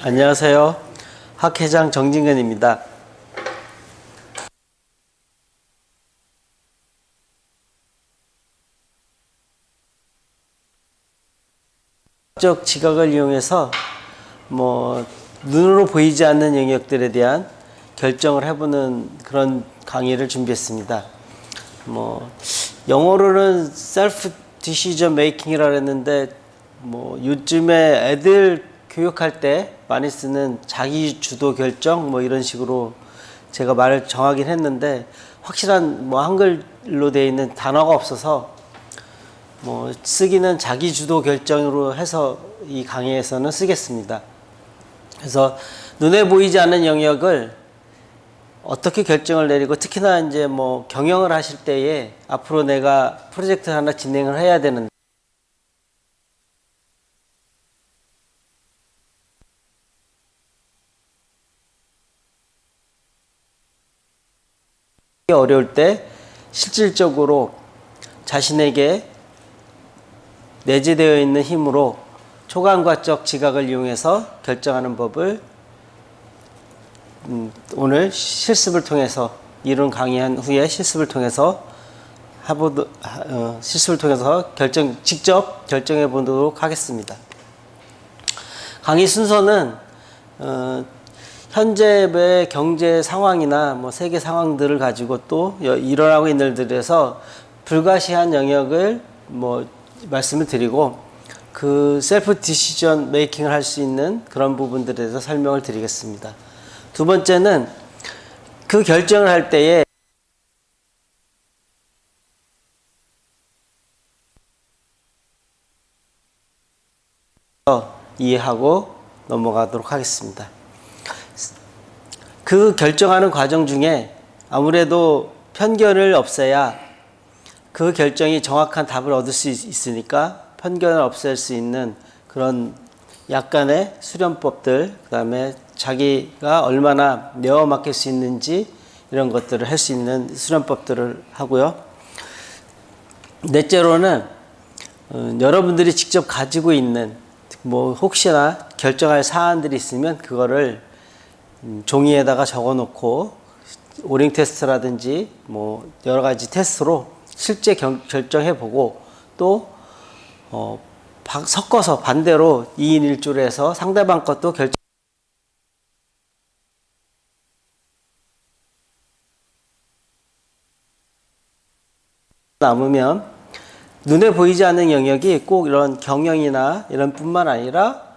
안녕하세요. 학회장 정진근입니다. 적 지각을 이용해서 눈으로 보이지 않는 영역들에 대한 결정을 해보는 그런 강의를 준비했습니다. 영어로는 self decision making이라고 했는데 요즘에 애들 교육할 때 많이 쓰는 자기 주도 결정 이런 식으로 제가 말을 정하긴 했는데 확실한 한글로 되어 있는 단어가 없어서 쓰기는 자기 주도 결정으로 해서 이 강의에서는 쓰겠습니다. 그래서 눈에 보이지 않는 영역을 어떻게 결정을 내리고 특히나 이제 경영을 하실 때에 앞으로 내가 프로젝트 하나 진행을 해야 되는데 어려울 때 실질적으로 자신에게 내재되어 있는 힘으로 초감각적 지각을 이용해서 결정하는 법을 오늘 실습을 통해서 이론 강의한 후에 실습을 통해서 직접 결정해 보도록 하겠습니다. 강의 순서는 현재의 경제 상황이나 세계 상황들을 가지고 또 일어나고 있는 일들에서 불가시한 영역을 말씀을 드리고 그 셀프 디시전 메이킹을 할 수 있는 그런 부분들에 대해서 설명을 드리겠습니다. 두 번째는 그 결정을 할 때에 이해하고 넘어가도록 하겠습니다. 그 결정하는 과정 중에 아무래도 편견을 없애야 그 결정이 정확한 답을 얻을 수 있으니까 편견을 없앨 수 있는 그런 약간의 수련법들, 그 다음에 자기가 얼마나 내어 맡길 수 있는지 이런 것들을 할 수 있는 수련법들을 하고요. 넷째로는 여러분들이 직접 가지고 있는 혹시나 결정할 사안들이 있으면 그거를 종이에다가 적어 놓고 오링 테스트라든지 여러 가지 테스트로 실제 결정해 보고 또 섞어서 반대로 2인 1조로 해서 상대방 것도 결정 남으면 눈에 보이지 않는 영역이 꼭 이런 경영이나 이런 뿐만 아니라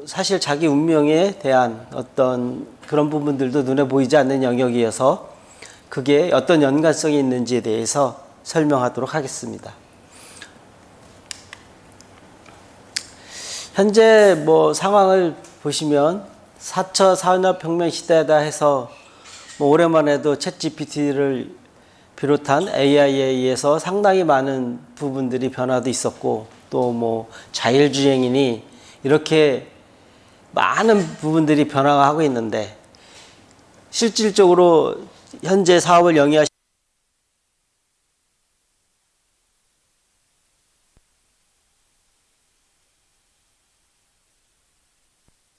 사실 자기 운명에 대한 어떤 그런 부분들도 눈에 보이지 않는 영역이어서 그게 어떤 연관성이 있는지에 대해서 설명하도록 하겠습니다. 현재 상황을 보시면 4차 산업혁명 시대다 해서 올해만 해도 챗 GPT를 비롯한 AI에 의해서 상당히 많은 부분들이 변화도 있었고 또 자율주행이니 이렇게 많은 부분들이 변화하고 있는데 실질적으로 현재 사업을 영위하시는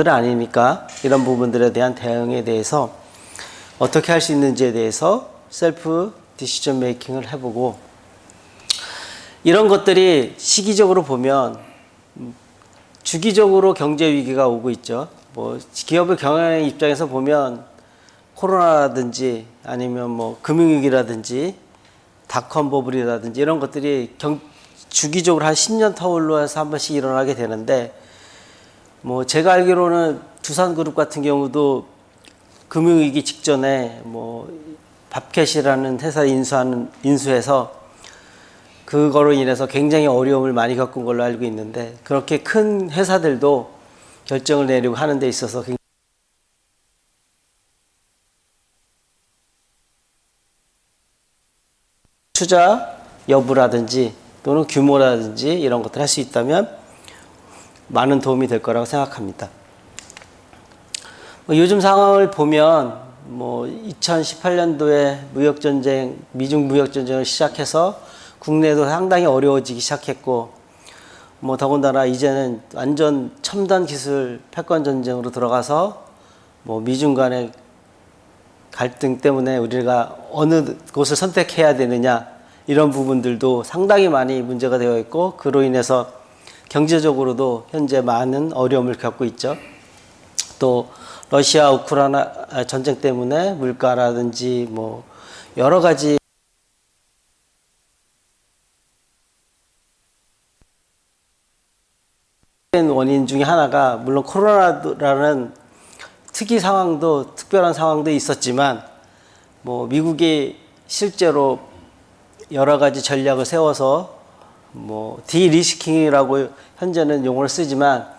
아니니까 이런 부분들에 대한 대응에 대해서 어떻게 할 수 있는지에 대해서 셀프 디시전 메이킹을 해보고 이런 것들이 시기적으로 보면 주기적으로 경제 위기가 오고 있죠. 기업을 경영하는 입장에서 보면 코로나라든지 아니면 금융위기라든지 닷컴 버블이라든지 이런 것들이 주기적으로 한 10년 터울로 해서 한 번씩 일어나게 되는데 제가 알기로는 두산그룹 같은 경우도 금융위기 직전에 밥캣이라는 회사 인수해서 그거로 인해서 굉장히 어려움을 많이 겪은 걸로 알고 있는데 그렇게 큰 회사들도 결정을 내리고 하는 데 있어서 투자 여부라든지 또는 규모라든지 이런 것들 할 수 있다면 많은 도움이 될 거라고 생각합니다. 요즘 상황을 보면 2018년도에 미중 무역전쟁을 시작해서 국내도 상당히 어려워지기 시작했고 뭐 더군다나 이제는 완전 첨단 기술 패권 전쟁으로 들어가서 뭐 미중 간의 갈등 때문에 우리가 어느 곳을 선택해야 되느냐 이런 부분들도 상당히 많이 문제가 되어 있고 그로 인해서 경제적으로도 현재 많은 어려움을 겪고 있죠. 또 러시아 우크라이나 전쟁 때문에 물가라든지 뭐 여러 가지 원인 중에 하나가 물론 코로나라는 특이 상황도 특별한 상황도 있었지만 뭐 미국이 실제로 여러 가지 전략을 세워서 뭐 디리스킹이라고 현재는 용어를 쓰지만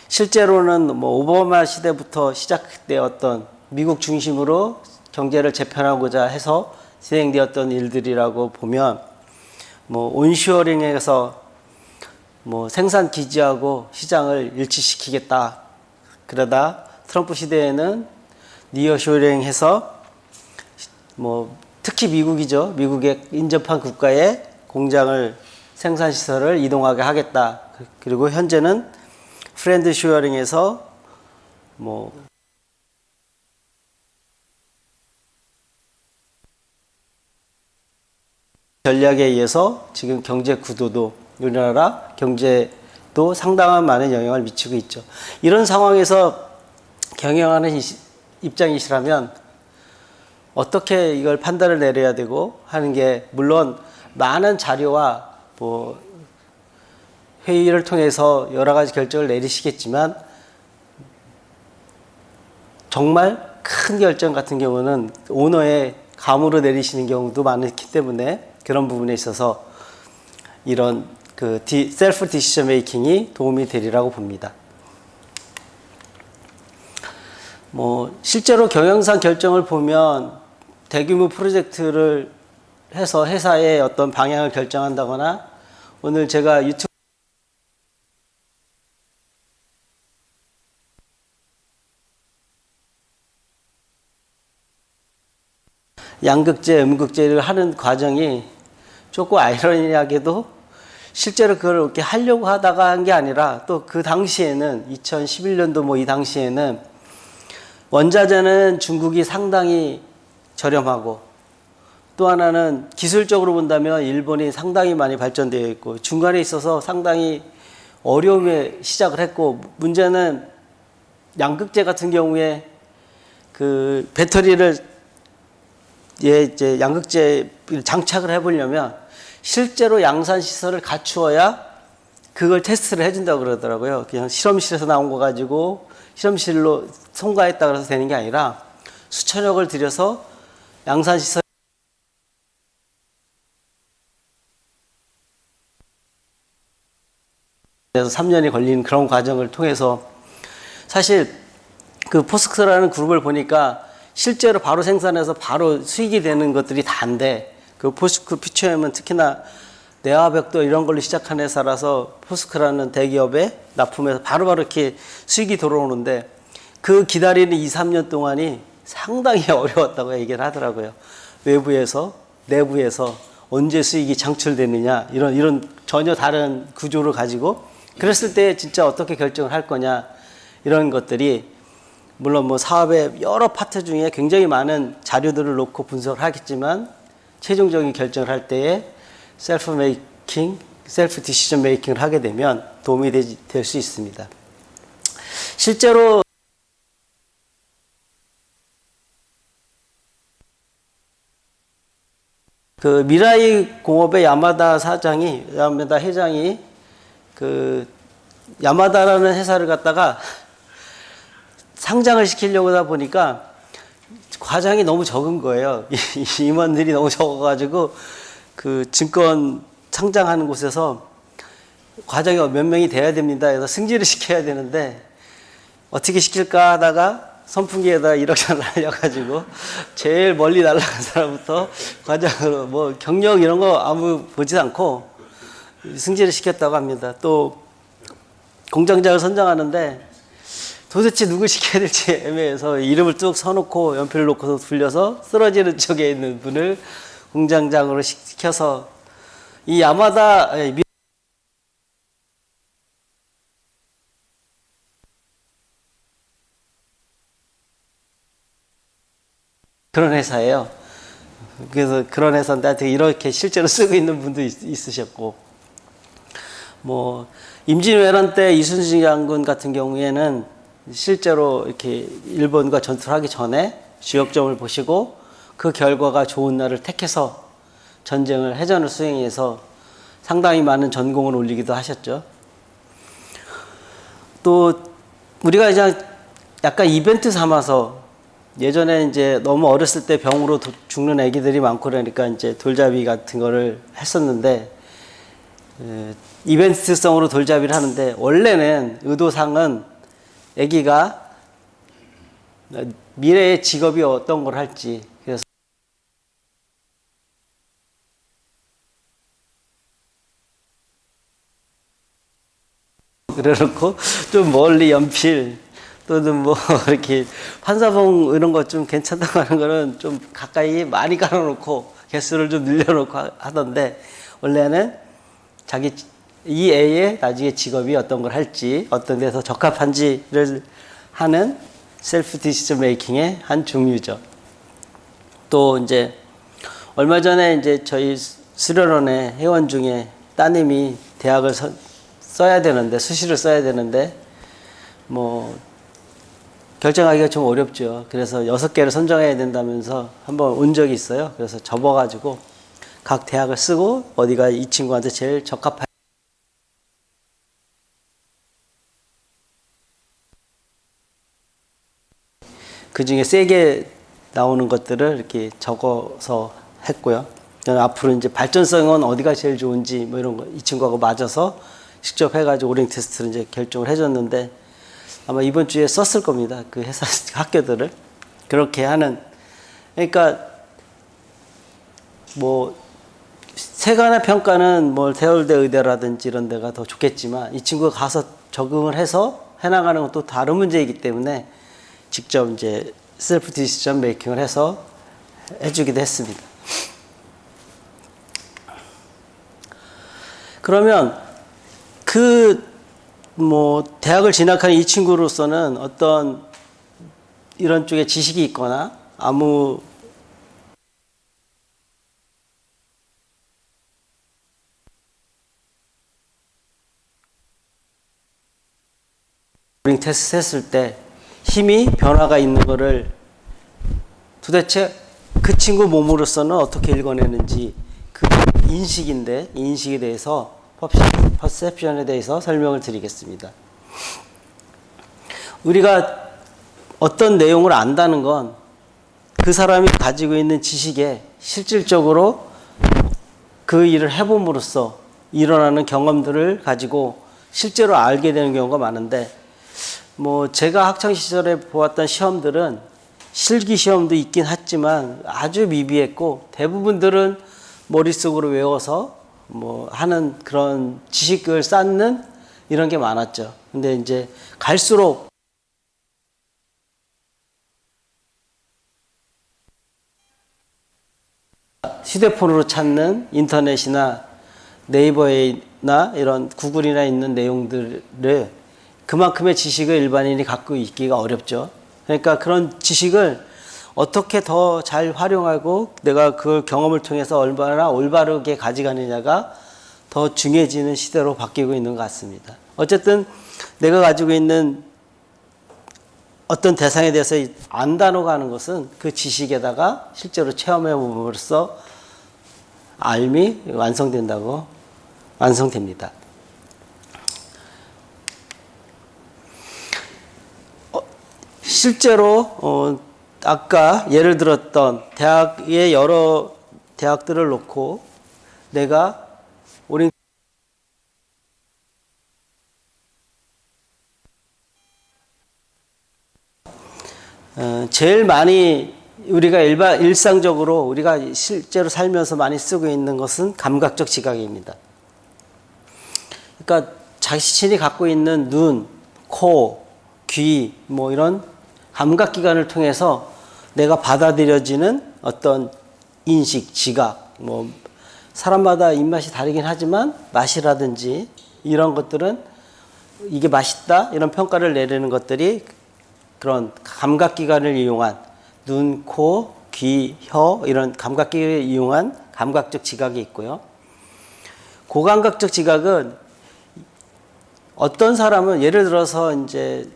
실제로는 뭐 오바마 시대부터 시작되었던 미국 중심으로 경제를 재편하고자 해서 진행되었던 일들이라고 보면 뭐 온쇼어링에서 뭐 생산 기지하고 시장을 일치시키겠다. 그러다 트럼프 시대에는 니어쇼링해서 뭐 특히 미국이죠. 미국의 인접한 국가에 공장을 생산 시설을 이동하게 하겠다. 그리고 현재는 프렌드 쇼어링에서 뭐 전략에 의해서 지금 경제 구도도 우리나라 경제도 상당한 많은 영향을 미치고 있죠. 이런 상황에서 경영하는 입장이시라면 어떻게 이걸 판단을 내려야 되고 하는 게 물론 많은 자료와 뭐 회의를 통해서 여러 가지 결정을 내리시겠지만 정말 큰 결정 같은 경우는 오너의 감으로 내리시는 경우도 많기 때문에 그런 부분에 있어서 이런 그 셀프 디시전 메이킹이 도움이 되리라고 봅니다. 뭐 실제로 경영상 결정을 보면 대규모 프로젝트를 해서 회사의 어떤 방향을 결정한다거나 오늘 제가 유튜브 양극재, 음극재를 하는 과정이 조금 아이러니하게도 실제로 그걸 이렇게 하려고 하다가 한 게 아니라 또 그 당시에는 2011년도 뭐 이 당시에는 원자재는 중국이 상당히 저렴하고 또 하나는 기술적으로 본다면 일본이 상당히 많이 발전되어 있고 중간에 있어서 상당히 어려움에 시작을 했고 문제는 양극재 같은 경우에 그 배터리를 이제 양극재를 장착을 해보려면 실제로 양산 시설을 갖추어야 그걸 테스트를 해준다고 그러더라고요. 그냥 실험실에서 나온 거 가지고 실험실로 통과했다 그래서 되는 게 아니라 수천억을 들여서 양산 시설 그래서 3년이 걸리는 그런 과정을 통해서 사실 그 포스크라는 그룹을 보니까 실제로 바로 생산해서 바로 수익이 되는 것들이 다인데 그 포스크 피처엠은 특히나 내화벽도 이런 걸로 시작한 회사라서 포스크라는 대기업에 납품해서 바로바로 이렇게 수익이 들어오는데 그 기다리는 2, 3년 동안이 상당히 어려웠다고 얘기를 하더라고요. 외부에서 내부에서 언제 수익이 창출되느냐 이런 전혀 다른 구조를 가지고 그랬을 때 진짜 어떻게 결정을 할 거냐 이런 것들이 물론 뭐 사업의 여러 파트 중에 굉장히 많은 자료들을 놓고 분석을 하겠지만 최종적인 결정을 할 때에 셀프 메이킹, 셀프 디시전 메이킹을 하게 되면 도움이 될 수 있습니다. 실제로 그 미라이 공업의 야마다 회장이 그 야마다라는 회사를 갖다가 상장을 시키려고 하다 보니까 과장이 너무 적은 거예요. 임원들이 너무 적어가지고 그 증권 상장하는 곳에서 과장이 몇 명이 돼야 됩니다. 그래서 승진을 시켜야 되는데 어떻게 시킬까 하다가 선풍기에다 1억짜리 날려가지고 제일 멀리 날아간 사람부터 과장으로 뭐 경력 이런 거 아무 보지 않고 승진을 시켰다고 합니다. 또 공장장을 선정하는데 도대체 누굴 시켜야 될지 애매해서 이름을 뚝 써놓고 연필을 놓고서 돌려서 쓰러지는 쪽에 있는 분을 공장장으로 시켜서 이 야마다 그런 회사예요. 그래서 그런 회사인데 이렇게 실제로 쓰고 있는 분도 있으셨고, 뭐 임진왜란 때 이순신 장군 같은 경우에는 실제로 이렇게 일본과 전투를 하기 전에 주역점을 보시고 그 결과가 좋은 날을 택해서 전쟁을 해전을 수행해서 상당히 많은 전공을 올리기도 하셨죠. 또 우리가 이제 약간 이벤트 삼아서 예전에 이제 너무 어렸을 때 병으로 죽는 아기들이 많고 그러니까 이제 돌잡이 같은 거를 했었는데, 이벤트성으로 돌잡이를 하는데 원래는 의도상은 아기가 미래의 직업이 어떤 걸 할지, 그래서 그래놓고 좀 멀리 연필 또는 뭐 이렇게 판사봉 이런 거 좀 괜찮다고 하는 거는 좀 가까이 많이 깔아놓고 개수를 좀 늘려놓고 하던데, 원래는 자기 이 애의 나중에 직업이 어떤 걸 할지 어떤 데서 적합한지를 하는 셀프 디시전 메이킹의 한 종류죠. 또 이제 얼마 전에 이제 저희 수련원의 회원 중에 따님이 대학을 써야 되는데, 수시를 써야 되는데 뭐 결정하기가 좀 어렵죠. 그래서 6개를 선정해야 된다면서 한번 온 적이 있어요. 그래서 접어가지고 각 대학을 쓰고 어디가 이 친구한테 제일 적합한, 그 중에 세게 나오는 것들을 이렇게 적어서 했고요. 앞으로 이제 발전성은 어디가 제일 좋은지 뭐 이런 거 이 친구하고 맞아서 직접 해가지고 오링 테스트를 이제 결정을 해줬는데, 아마 이번 주에 썼을 겁니다. 그 회사 학교들을 그렇게 하는. 그러니까 뭐 세간의 평가는 뭐 대월대 의대라든지 이런 데가 더 좋겠지만, 이 친구가 가서 적응을 해서 해나가는 건 또 다른 문제이기 때문에 직접 이제 셀프 디시전 메이킹을 해서 해주기도 했습니다. 그러면 뭐 대학을 진학한 이 친구로서는 어떤 이런 쪽에 지식이 있거나 아무 오링 테스트 했을 때 힘이 변화가 있는 거를 도대체 그 친구 몸으로서는 어떻게 읽어내는지, 그 인식인데 이 인식에 대해서 퍼셉션에 대해서 설명을 드리겠습니다. 우리가 어떤 내용을 안다는 건 그 사람이 가지고 있는 지식에 실질적으로 그 일을 해봄으로써 일어나는 경험들을 가지고 실제로 알게 되는 경우가 많은데, 뭐 제가 학창 시절에 보았던 시험들은 실기 시험도 있긴 했지만 아주 미비했고, 대부분들은 머릿속으로 외워서 뭐 하는 그런 지식을 쌓는 이런 게 많았죠. 근데 이제 갈수록 휴대폰으로 찾는 인터넷이나 네이버나 이런 구글이나 있는 내용들을, 그만큼의 지식을 일반인이 갖고 있기가 어렵죠. 그러니까 그런 지식을 어떻게 더 잘 활용하고 내가 그 경험을 통해서 얼마나 올바르게 가져가느냐가 더 중요해지는 시대로 바뀌고 있는 것 같습니다. 어쨌든 내가 가지고 있는 어떤 대상에 대해서 안다고 하는 것은 그 지식에다가 실제로 체험해 봄으로써 알미 완성됩니다. 실제로 아까 예를 들었던 대학의 여러 대학들을 놓고 내가 우리 제일 많이 우리가 일상적으로 우리가 실제로 살면서 많이 쓰고 있는 것은 감각적 지각입니다. 그러니까 자신이 갖고 있는 눈, 코, 귀, 뭐 이런 감각기관을 통해서 내가 받아들여지는 어떤 인식, 지각, 뭐 사람마다 입맛이 다르긴 하지만 맛이라든지 이런 것들은 이게 맛있다 이런 평가를 내리는 것들이 그런 감각기관을 이용한 눈, 코, 귀 귀, 혀 이런 감각기를 이용한 감각적 지각이 있고요. 고감각적 지각은 어떤 사람은 예를 들어서 이제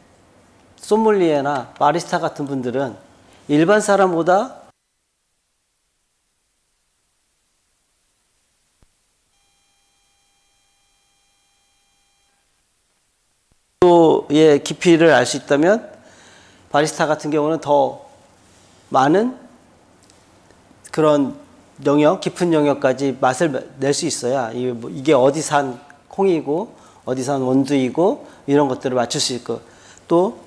소믈리에나 바리스타 같은 분들은 일반 사람보다 의 깊이를 알 수 있다면 바리스타 같은 경우는 더 많은 그런 영역, 깊은 영역까지 맛을 낼 수 있어야 이게 어디 산 콩이고 어디 산 원두이고 이런 것들을 맞출 수 있고 또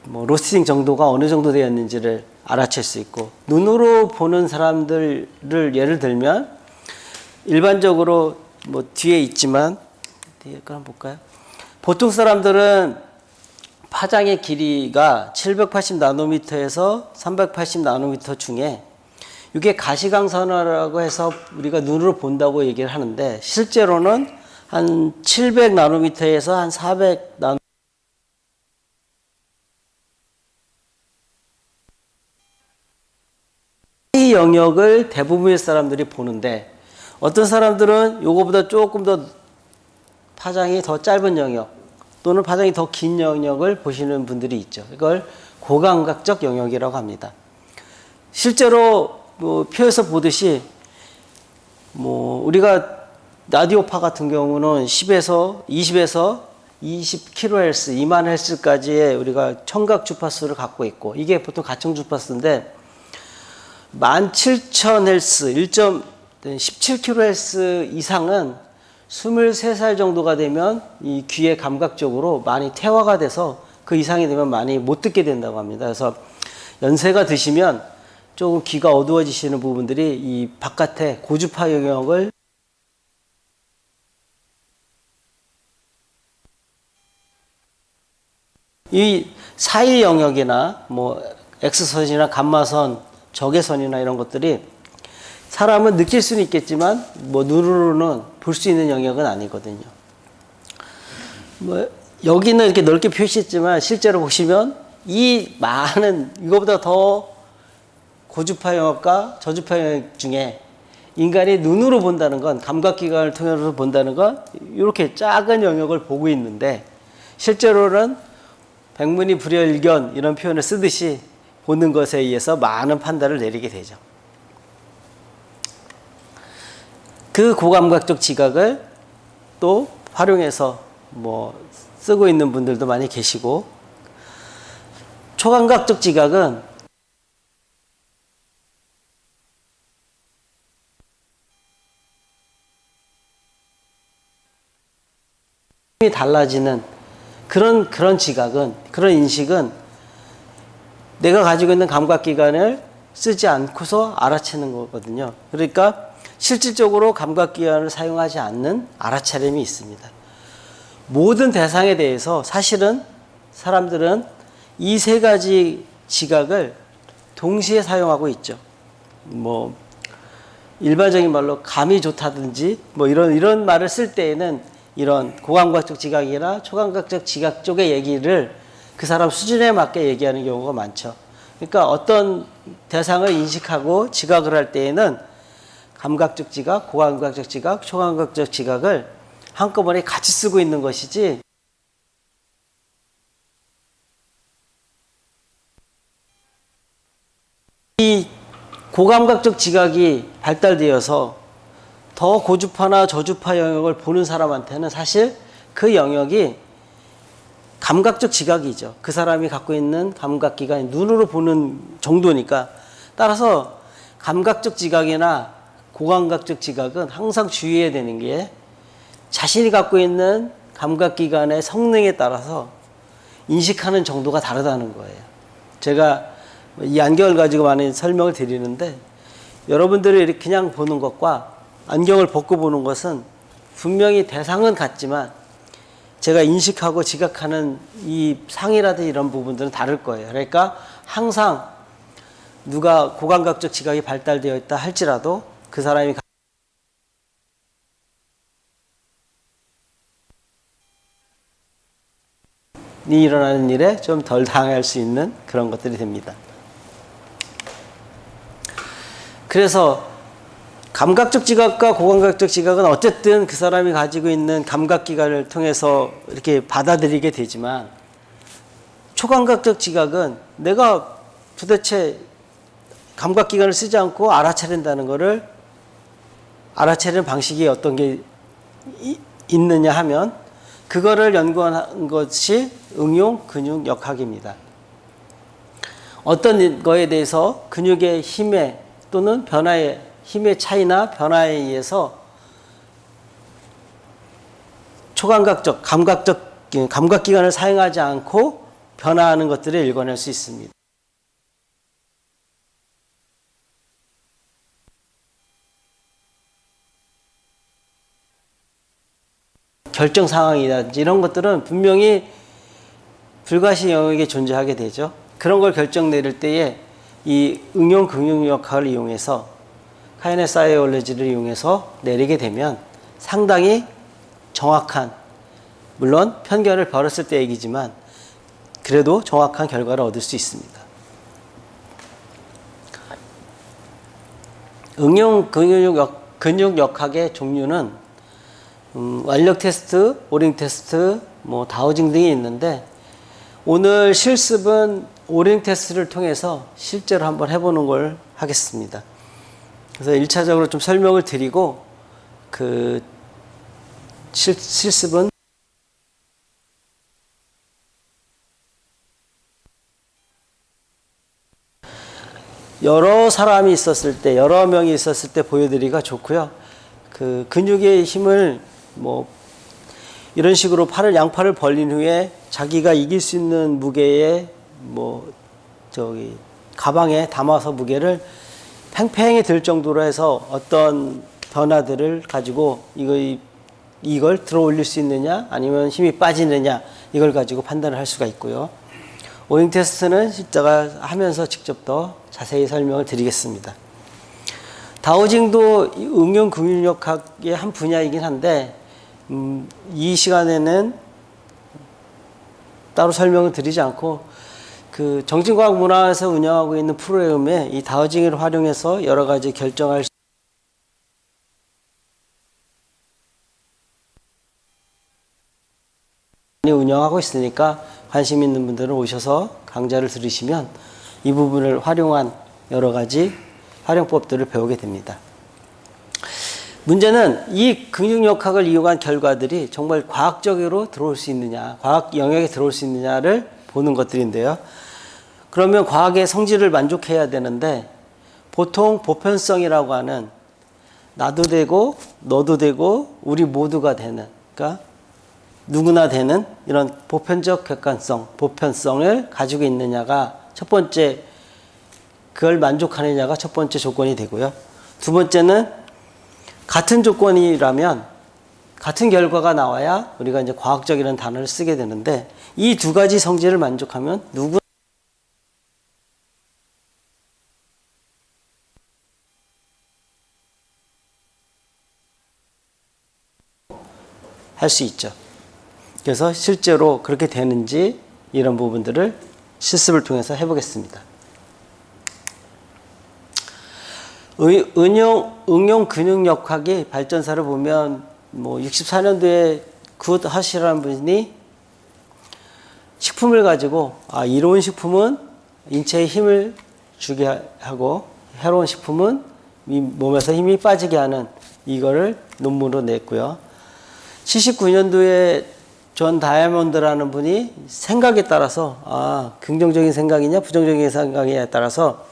뭐 로스팅 정도가 어느 정도 되었는지를 알아챌 수 있고 눈으로 보는 사람들을 예를 들면 일반적으로 뭐 뒤에 있지만 뒤에 거 한번 볼까요? 보통 사람들은 파장의 길이가 780나노미터에서 380나노미터 중에 이게 가시광선이라고 해서 우리가 눈으로 본다고 얘기를 하는데 실제로는 한 700나노미터에서 한 400나노미터 이 영역을 대부분의 사람들이 보는데 어떤 사람들은 요거보다 조금 더 파장이 더 짧은 영역 또는 파장이 더 긴 영역을 보시는 분들이 있죠. 이걸 고감각적 영역이라고 합니다. 실제로 뭐 표에서 보듯이 뭐 우리가 라디오파 같은 경우는 20에서 20kHz, 2만 Hz까지의 우리가 청각 주파수를 갖고 있고 이게 보통 가청 주파수인데 17,000Hz, 17kHz 이상은 23살 정도가 되면 이 귀의 감각적으로 많이 퇴화가 돼서 그 이상이 되면 많이 못 듣게 된다고 합니다. 그래서 연세가 드시면 조금 귀가 어두워지시는 부분들이 이 바깥에 고주파 영역을 이 사이 영역이나 뭐 X선이나 감마선, 적외선이나 이런 것들이 사람은 느낄 수는 있겠지만 뭐 눈으로는 볼 수 있는 영역은 아니거든요. 뭐 여기는 이렇게 넓게 표시했지만 실제로 보시면 이 많은 이거보다 더 고주파 영역과 저주파 영역 중에 인간이 눈으로 본다는 건 감각기관을 통해서 본다는 건 이렇게 작은 영역을 보고 있는데 실제로는 백문이 불여일견 이런 표현을 쓰듯이 보는 것에 의해서 많은 판단을 내리게 되죠. 그 고감각적 지각을 또 활용해서 뭐 쓰고 있는 분들도 많이 계시고 초감각적 지각은 달라지는 그런 지각은 그런 인식은 내가 가지고 있는 감각기관을 쓰지 않고서 알아채는 거거든요. 그러니까 실질적으로 감각기관을 사용하지 않는 알아차림이 있습니다. 모든 대상에 대해서 사실은 사람들은 이 세 가지 지각을 동시에 사용하고 있죠. 뭐 일반적인 말로 감이 좋다든지 뭐 이런 말을 쓸 때에는 이런 고감각적 지각이나 초감각적 지각 쪽의 얘기를 그 사람 수준에 맞게 얘기하는 경우가 많죠. 그러니까 어떤 대상을 인식하고 지각을 할 때에는 감각적 지각, 고감각적 지각, 초감각적 지각을 한꺼번에 같이 쓰고 있는 것이지 이 고감각적 지각이 발달되어서 더 고주파나 저주파 영역을 보는 사람한테는 사실 그 영역이 감각적 지각이죠. 그 사람이 갖고 있는 감각기관이 눈으로 보는 정도니까 따라서 감각적 지각이나 고감각적 지각은 항상 주의해야 되는 게 자신이 갖고 있는 감각기관의 성능에 따라서 인식하는 정도가 다르다는 거예요. 제가 이 안경을 가지고 많이 설명을 드리는데 여러분들이 이렇게 그냥 보는 것과 안경을 벗고 보는 것은 분명히 대상은 같지만 제가 인식하고 지각하는 이 상이라든지 이런 부분들은 다를 거예요. 그러니까 항상 누가 고감각적 지각이 발달되어 있다 할지라도 그 사람이 일어나는 일에 좀 덜 당할 수 있는 그런 것들이 됩니다. 그래서 감각적 지각과 고감각적 지각은 어쨌든 그 사람이 가지고 있는 감각기관을 통해서 이렇게 받아들이게 되지만, 초감각적 지각은 내가 도대체 감각기관을 쓰지 않고 알아차린다는 것을, 알아차리는 방식이 어떤 게 있느냐 하면 그거를 연구한 것이 응용 근육역학입니다. 어떤 거에 대해서 근육의 힘에 또는 변화의 힘의 차이나 변화에 의해서 초감각적, 감각기관을 사용하지 않고 변화하는 것들을 읽어낼 수 있습니다. 결정 상황이라든지 이런 것들은 분명히 불가시 영역에 존재하게 되죠. 그런 걸 결정 내릴 때에 이 응용 근육역학을 이용해서, 카이네사이올로지를 이용해서 내리게 되면 상당히 정확한, 물론 편견을 벌였을 때 얘기지만 그래도 정확한 결과를 얻을 수 있습니다. 응용 근육역학의 종류는 완력 테스트, 오링 테스트, 다우징 등이 있는데, 오늘 실습은 오링 테스트를 통해서 실제로 한번 해보는 걸 하겠습니다. 그래서 1차적으로 좀 설명을 드리고, 그 실습은 여러 사람이 있었을 때, 여러 명이 있었을 때 보여드리기가 좋고요. 그 근육의 힘을 이런 식으로 양팔을 벌린 후에 자기가 이길 수 있는 무게에 가방에 담아서 무게를 팽팽히 들 정도로 해서 어떤 변화들을 가지고 이걸 들어 올릴 수 있느냐 아니면 힘이 빠지느냐, 이걸 가지고 판단을 할 수가 있고요. 오링 테스트는 이따가 하면서 직접 더 자세히 설명을 드리겠습니다. 다우징도 응용 근육역학의 한 분야이긴 한데, 이 시간에는 따로 설명을 드리지 않고, 그 정신과학 문화에서 운영하고 있는 프로그램에 이 다우징을 활용해서 여러 가지 결정할 수 운영하고 있으니까 관심 있는 분들은 오셔서 강좌를 들으시면 이 부분을 활용한 여러 가지 활용법들을 배우게 됩니다. 문제는 이 근육역학을 이용한 결과들이 정말 과학적으로 들어올 수 있느냐, 과학 영역에 들어올 수 있느냐를 보는 것들인데요. 그러면 과학의 성질을 만족해야 되는데, 보통 보편성이라고 하는 나도 되고 너도 되고 우리 모두가 되는, 그러니까 누구나 되는 이런 보편적 객관성, 보편성을 가지고 있느냐가 첫 번째, 그걸 만족하느냐가 첫 번째 조건이 되고요. 두 번째는 같은 조건이라면 같은 결과가 나와야 우리가 이제 과학적이라는 단어를 쓰게 되는데, 이 두 가지 성질을 만족하면 누구 할 수 있죠. 그래서 실제로 그렇게 되는지 이런 부분들을 실습을 통해서 해보겠습니다. 응용 근육역학의 발전사를 보면 64년도에 굿 허시라는 분이 식품을 가지고 이로운 식품은 인체에 힘을 주게 하고 해로운 식품은 몸에서 힘이 빠지게 하는, 이거를 논문으로 냈고요. 79년도에 존 다이아몬드라는 분이 생각에 따라서 긍정적인 생각이냐 부정적인 생각에 따라서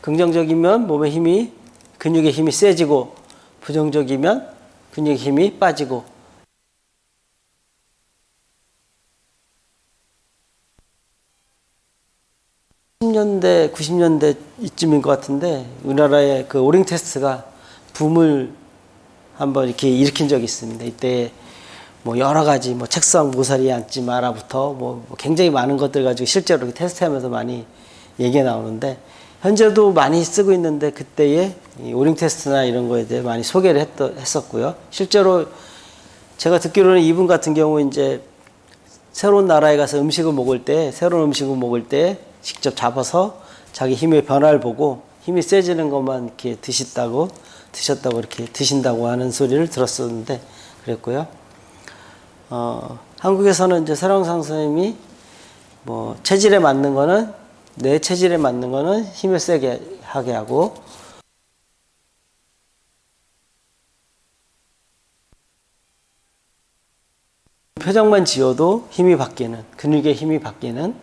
긍정적이면 몸의 힘이, 근육의 힘이 세지고, 부정적이면 근육의 힘이 빠지고, 80년대, 90년대 이쯤인 것 같은데, 우리나라의 그 오링 테스트가 붐을 한번 이렇게 일으킨 적이 있습니다. 이때 여러 가지 책상 모서리에 앉지 마라부터 굉장히 많은 것들 가지고 실제로 이렇게 테스트하면서 많이 얘기가 나오는데, 현재도 많이 쓰고 있는데, 그때의 이 오링 테스트나 이런 거에 대해 많이 소개를 했었고요. 실제로 제가 듣기로는 이분 같은 경우 이제 새로운 나라에 가서 새로운 음식을 먹을 때 직접 잡아서 자기 힘의 변화를 보고 힘이 세지는 것만 이렇게 드셨다고 이렇게 드신다고 하는 소리를 들었었는데 그랬고요. 한국에서는 이제 설영상 선생님이 뭐 체질에 맞는 거는 내 체질에 맞는 거는 힘을 세게 하게 하고 표정만 지어도 힘이 바뀌는 근육의 힘이 바뀌는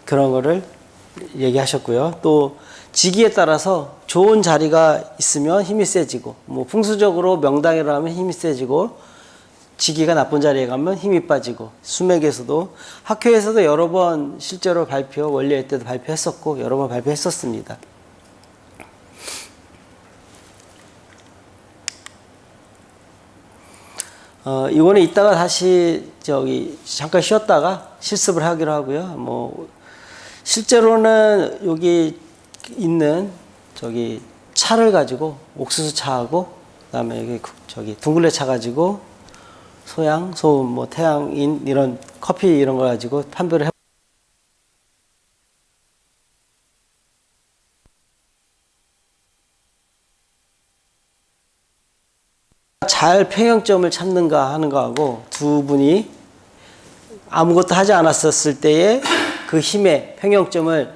그런 거를 얘기하셨고요. 또 지기에 따라서 좋은 자리가 있으면 힘이 세지고 뭐 풍수적으로 명당이라 하면 힘이 세지고 지기가 나쁜 자리에 가면 힘이 빠지고 수맥에서도 학회에서도 여러 번 실제로 원리회 때도 발표했었고 여러 번 발표했었습니다. 이거는 이따가 다시 잠깐 쉬었다가 실습을 하기로 하고요. 뭐 실제로는 여기 있는 차를 가지고 옥수수 차하고 그다음에 여기 둥글레 차 가지고 소양, 소음, 뭐 태양인 이런 커피 이런 거 가지고 판별을 해. 잘 평형점을 찾는가 하는 거하고 두 분이 아무것도 하지 않았었을 때의 그 힘의 평형점을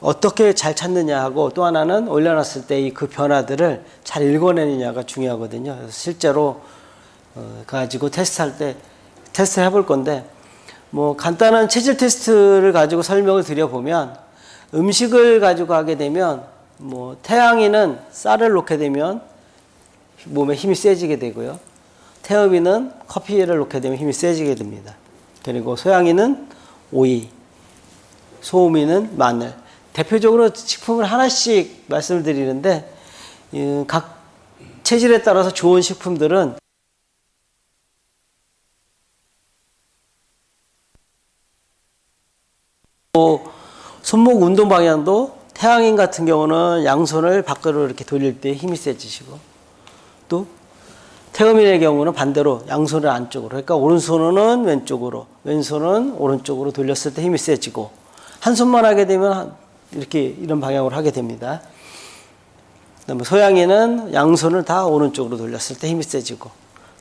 어떻게 잘 찾느냐 하고 또 하나는 올려놨을 때의 그 변화들을 잘 읽어내느냐가 중요하거든요. 그래서 실제로 가지고 테스트할 때 테스트 해볼 건데 뭐 간단한 체질 테스트를 가지고 설명을 드려보면 음식을 가지고 하게 되면 뭐 태양이는 쌀을 놓게 되면 몸에 힘이 세지게 되고요. 태음이는 커피를 놓게 되면 힘이 세지게 됩니다. 그리고 소양이는 오이, 소음이는 마늘. 대표적으로 식품을 하나씩 말씀을 드리는데 각 체질에 따라서 좋은 식품들은 또 손목 운동 방향도 태양인 같은 경우는 양손을 밖으로 이렇게 돌릴 때 힘이 세지시고 또 태음인의 경우는 반대로 양손을 안쪽으로 그러니까 오른손은 왼쪽으로 왼손은 오른쪽으로 돌렸을 때 힘이 세지고 한 손만 하게 되면 이렇게 이런 방향으로 하게 됩니다. 그다음에 소양이는 양손을 다 오른쪽으로 돌렸을 때 힘이 세지고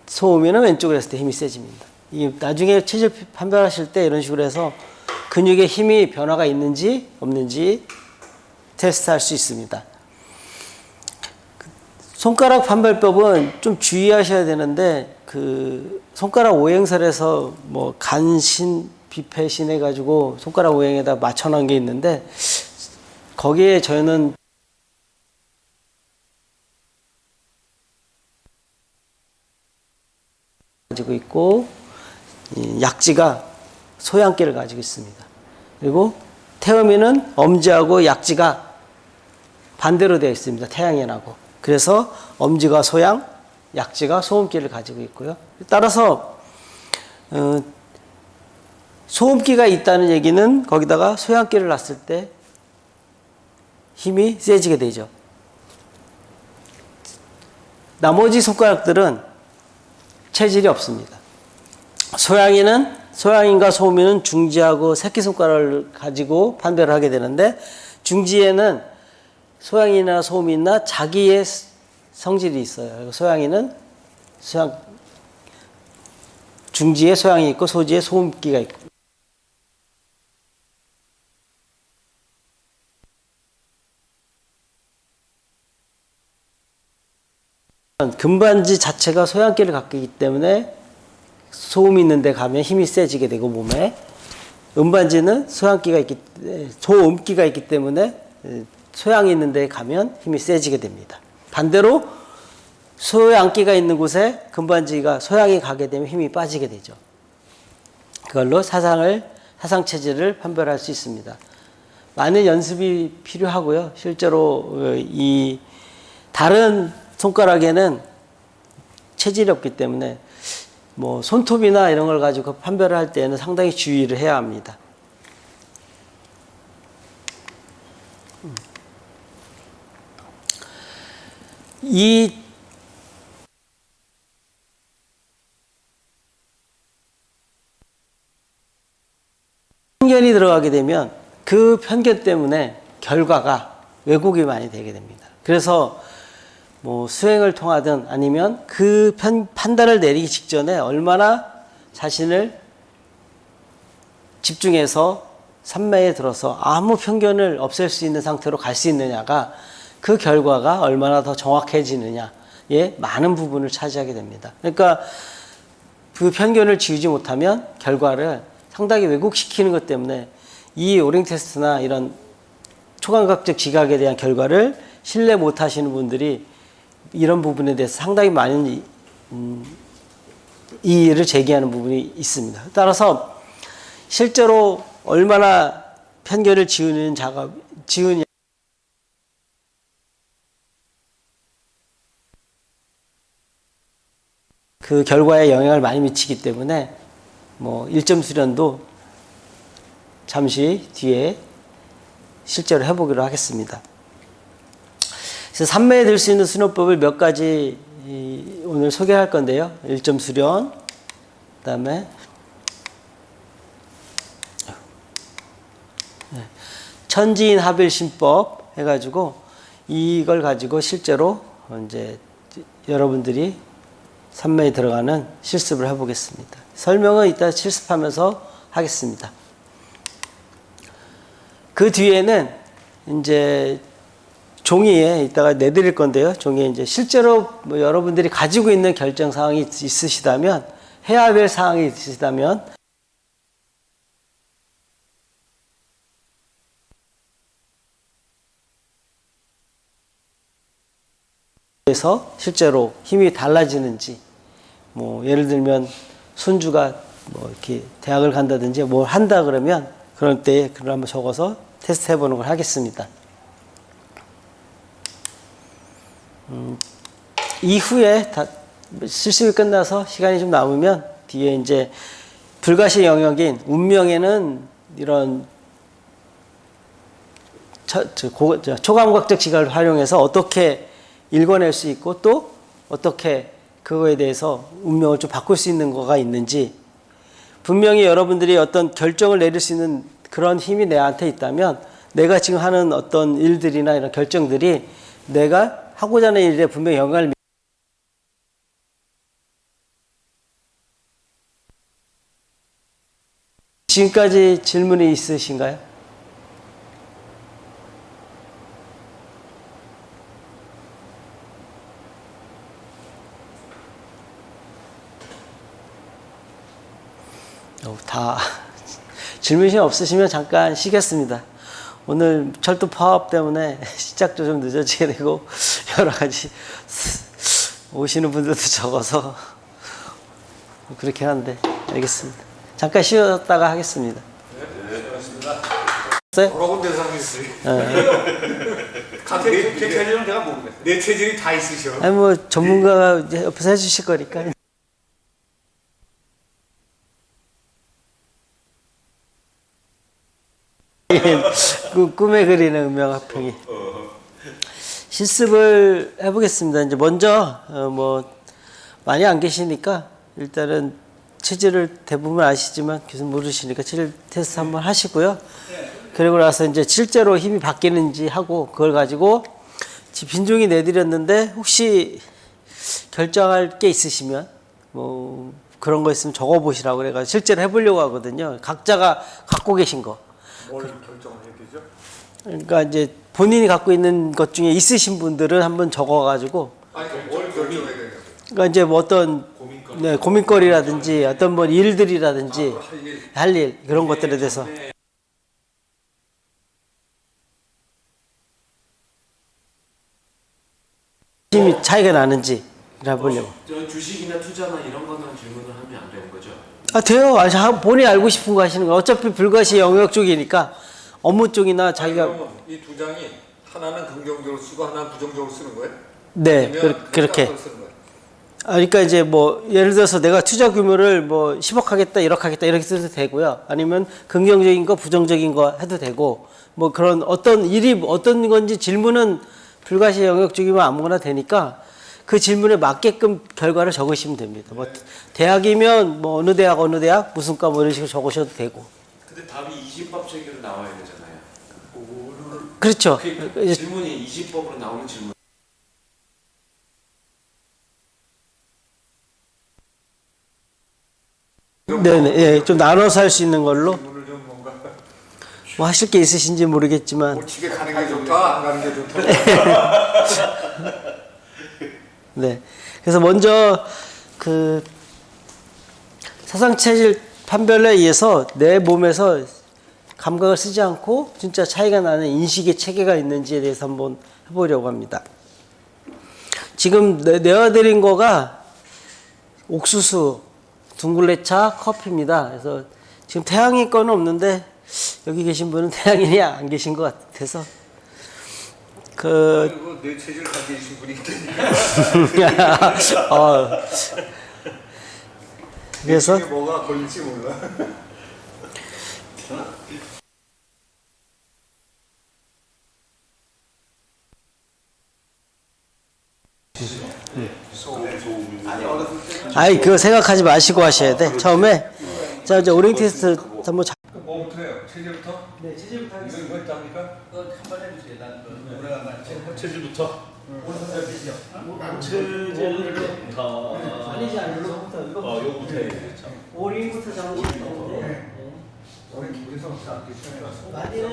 소음이는 왼쪽으로 했을 때 힘이 세집니다. 이 나중에 체질 판별하실 때 이런 식으로 해서 근육의 힘이 변화가 있는지 없는지 테스트할 수 있습니다. 손가락 판별법은 좀 주의하셔야 되는데 그 손가락 오행설에서 뭐 간신, 비패신 해가지고 손가락 오행에다 맞춰놓은 게 있는데 거기에 저희는 가지고 있고 약지가 소양기를 가지고 있습니다. 그리고 태음이는 엄지하고 약지가 반대로 되어 있습니다. 태양인하고. 그래서 엄지가 소양, 약지가 소음기를 가지고 있고요. 따라서 소음기가 있다는 얘기는 거기다가 소양기를 놨을 때 힘이 세지게 되죠. 나머지 손가락들은 체질이 없습니다. 소양인과 소음인은 중지하고 새끼손가락을 가지고 판별을 하게 되는데 중지에는 소양이나 소음이나 자기의 성질이 있어요. 소양이는 중지에 소양이 있고 소지에 소음기가 있고 금반지 자체가 소양기를 갖고 있기 때문에 소음이 있는 데 가면 힘이 세지게 되고 몸에 음반지는 소음기가 있기 때문에 소양이 있는 데 가면 힘이 세지게 됩니다. 반대로 소양기가 있는 곳에 금반지가 소양이 가게 되면 힘이 빠지게 되죠. 그걸로 사상 체질을 판별할 수 있습니다. 많은 연습이 필요하고요. 실제로 이 다른 손가락에는 체질이 없기 때문에 뭐 손톱이나 이런 걸 가지고 판별을 할 때는 상당히 주의를 해야 합니다. 이 편견이 들어가게 되면 그 편견 때문에 결과가 왜곡이 많이 되게 됩니다. 그래서 뭐 수행을 통하든 아니면 그 판단을 내리기 직전에 얼마나 자신을 집중해서 삼매에 들어서 아무 편견을 없앨 수 있는 상태로 갈 수 있느냐가 그 결과가 얼마나 더 정확해지느냐에 많은 부분을 차지하게 됩니다. 그러니까 그 편견을 지우지 못하면 결과를 상당히 왜곡시키는 것 때문에 이 오링 테스트나 이런 초감각적 지각에 대한 결과를 신뢰 못 하시는 분들이 이런 부분에 대해서 상당히 많은 이의를 제기하는 부분이 있습니다. 따라서 실제로 얼마나 편견을 지우는 그 결과에 영향을 많이 미치기 때문에 뭐 1점 수련도 잠시 뒤에 실제로 해보기로 하겠습니다. 그래서 삼매에 들 수 있는 수련법을 몇 가지 오늘 소개할 건데요. 1점 수련, 그 다음에 천지인 합일신법 해가지고 이걸 가지고 실제로 이제 여러분들이 삼매에 들어가는 실습을 해보겠습니다. 설명은 이따 실습하면서 하겠습니다. 그 뒤에는 이제 종이에 이따가 내드릴 건데요. 종이에 이제 실제로 뭐 여러분들이 가지고 있는 결정 사항이 있으시다면, 해야 될 사항이 있으시다면, 그래서 실제로 힘이 달라지는지, 뭐 예를 들면 손주가 뭐 이렇게 대학을 간다든지 뭘 한다 그러면 그럴 때 그걸 한번 적어서 테스트 해보는 걸 하겠습니다. 이후에 다 실습이 끝나서 시간이 좀 남으면 뒤에 이제 불가시 영역인 운명에는 이런 초감각적 지각을 활용해서 어떻게 읽어낼 수 있고 또 어떻게 그거에 대해서 운명을 좀 바꿀 수 있는 거가 있는지, 분명히 여러분들이 어떤 결정을 내릴 수 있는 그런 힘이 내한테 있다면 내가 지금 하는 어떤 일들이나 이런 결정들이 내가 하고자 하는 일에 분명히 영향을 지금까지 질문이 있으신가요? 다 질문이 없으시면 잠깐 쉬겠습니다. 오늘 철도 파업 때문에 시작도 좀 늦어지게 되고 여러 가지 오시는 분들도 적어서 그렇게 하는데 알겠습니다. 잠깐 쉬었다가 하겠습니다. 네, 고맙습니다. 여러 군데 사람이 있어요. 제 체질은 내가 모르겠어요. 내 체질이 다 있으셔. 아니 뭐 전문가가 이제 옆에서 해주실 거니까. 그 꿈에 그리는 운명학평이. 실습을 해보겠습니다. 이제 먼저 뭐 많이 안 계시니까 일단은 체질을 대부분 아시지만 계속 모르시니까 체질 테스트 한번 하시고요. 그리고 나서 이제 실제로 힘이 바뀌는지 하고 그걸 가지고 빈종이 내드렸는데 혹시 결정할 게 있으시면 뭐 그런 거 있으면 적어보시라고 그래가지고 실제로 해보려고 하거든요. 각자가 갖고 계신 거. 뭘 결정을 해야 되죠? 그러니까 이제 본인이 갖고 있는 것 중에 있으신 분들은 한번 적어가지고. 아니, 뭘 결정해야 되냐? 그러니까 이제 뭐 어떤 고민거리라든지 어떤 뭐 일들이라든지 할 일 그런 것들에 대해서. 힘이 차이가 나는지 해보려고. 주식이나 투자나 이런 거는 질문을 하면 안 되는 거죠? 아 돼요. 본인이 알고 싶은 거 하시는 거. 어차피 불가시 영역 쪽이니까 업무 쪽이나 자기가. 이 두 장이 하나는 긍정적으로 쓰고 하나는 부정적으로 쓰는 거예요? 네, 그렇게. 그러니까 이제 뭐 예를 들어서 내가 투자 규모를 뭐 10억 하겠다, 1억 하겠다 이렇게 써도 되고요. 아니면 긍정적인 거, 부정적인 거 해도 되고 뭐 그런 어떤 일이 어떤 건지 질문은 불가시 영역 쪽이면 아무거나 되니까 그 질문에 맞게끔 결과를 적으시면 됩니다. 뭐 대학이면 뭐 어느 대학 무슨 과 뭐 이런 식으로 적으셔도 되고. 근데 답이 20밥 체계로 나와야 되잖아요. 그렇죠. 그 질문이 이지법으로 나오는 질문. 네네, 예, 좀 나눠서 할 수 있는 걸로. 오늘 좀 뭔가 뭐 하실 게 있으신지 모르겠지만, 집에 가는 게 좋다, 안 가는 게 좋다. 네. 그래서 먼저 그 사상체질 판별에 의해서 내 몸에서 감각을 쓰지 않고 진짜 차이가 나는 인식의 체계가 있는지에 대해서 한번 해보려고 합니다. 지금 내어드린 거가 옥수수, 둥글레차, 커피입니다. 그래서 지금 태양인 거는 없는데 여기 계신 분은 태양인이 안 계신 것 같아서 그리고 내 체질 가지고 계신 분이 있다니까. 그래서 이게 뭐가 걸릴지 몰라. 아이 그거 생각하지 마시고 하셔야 돼. 처음에 자 이제 오링 테스트 한번 뭐부터 해요? 체질부터? 네, 체질부터 이거 있답니까? 한번 해주세요. 난 체질부터? 아니지 저부터 이거 요거부터 해야 오링부터 잡으시면 되는데 우리서 쌓기 시작해놨어. 마디는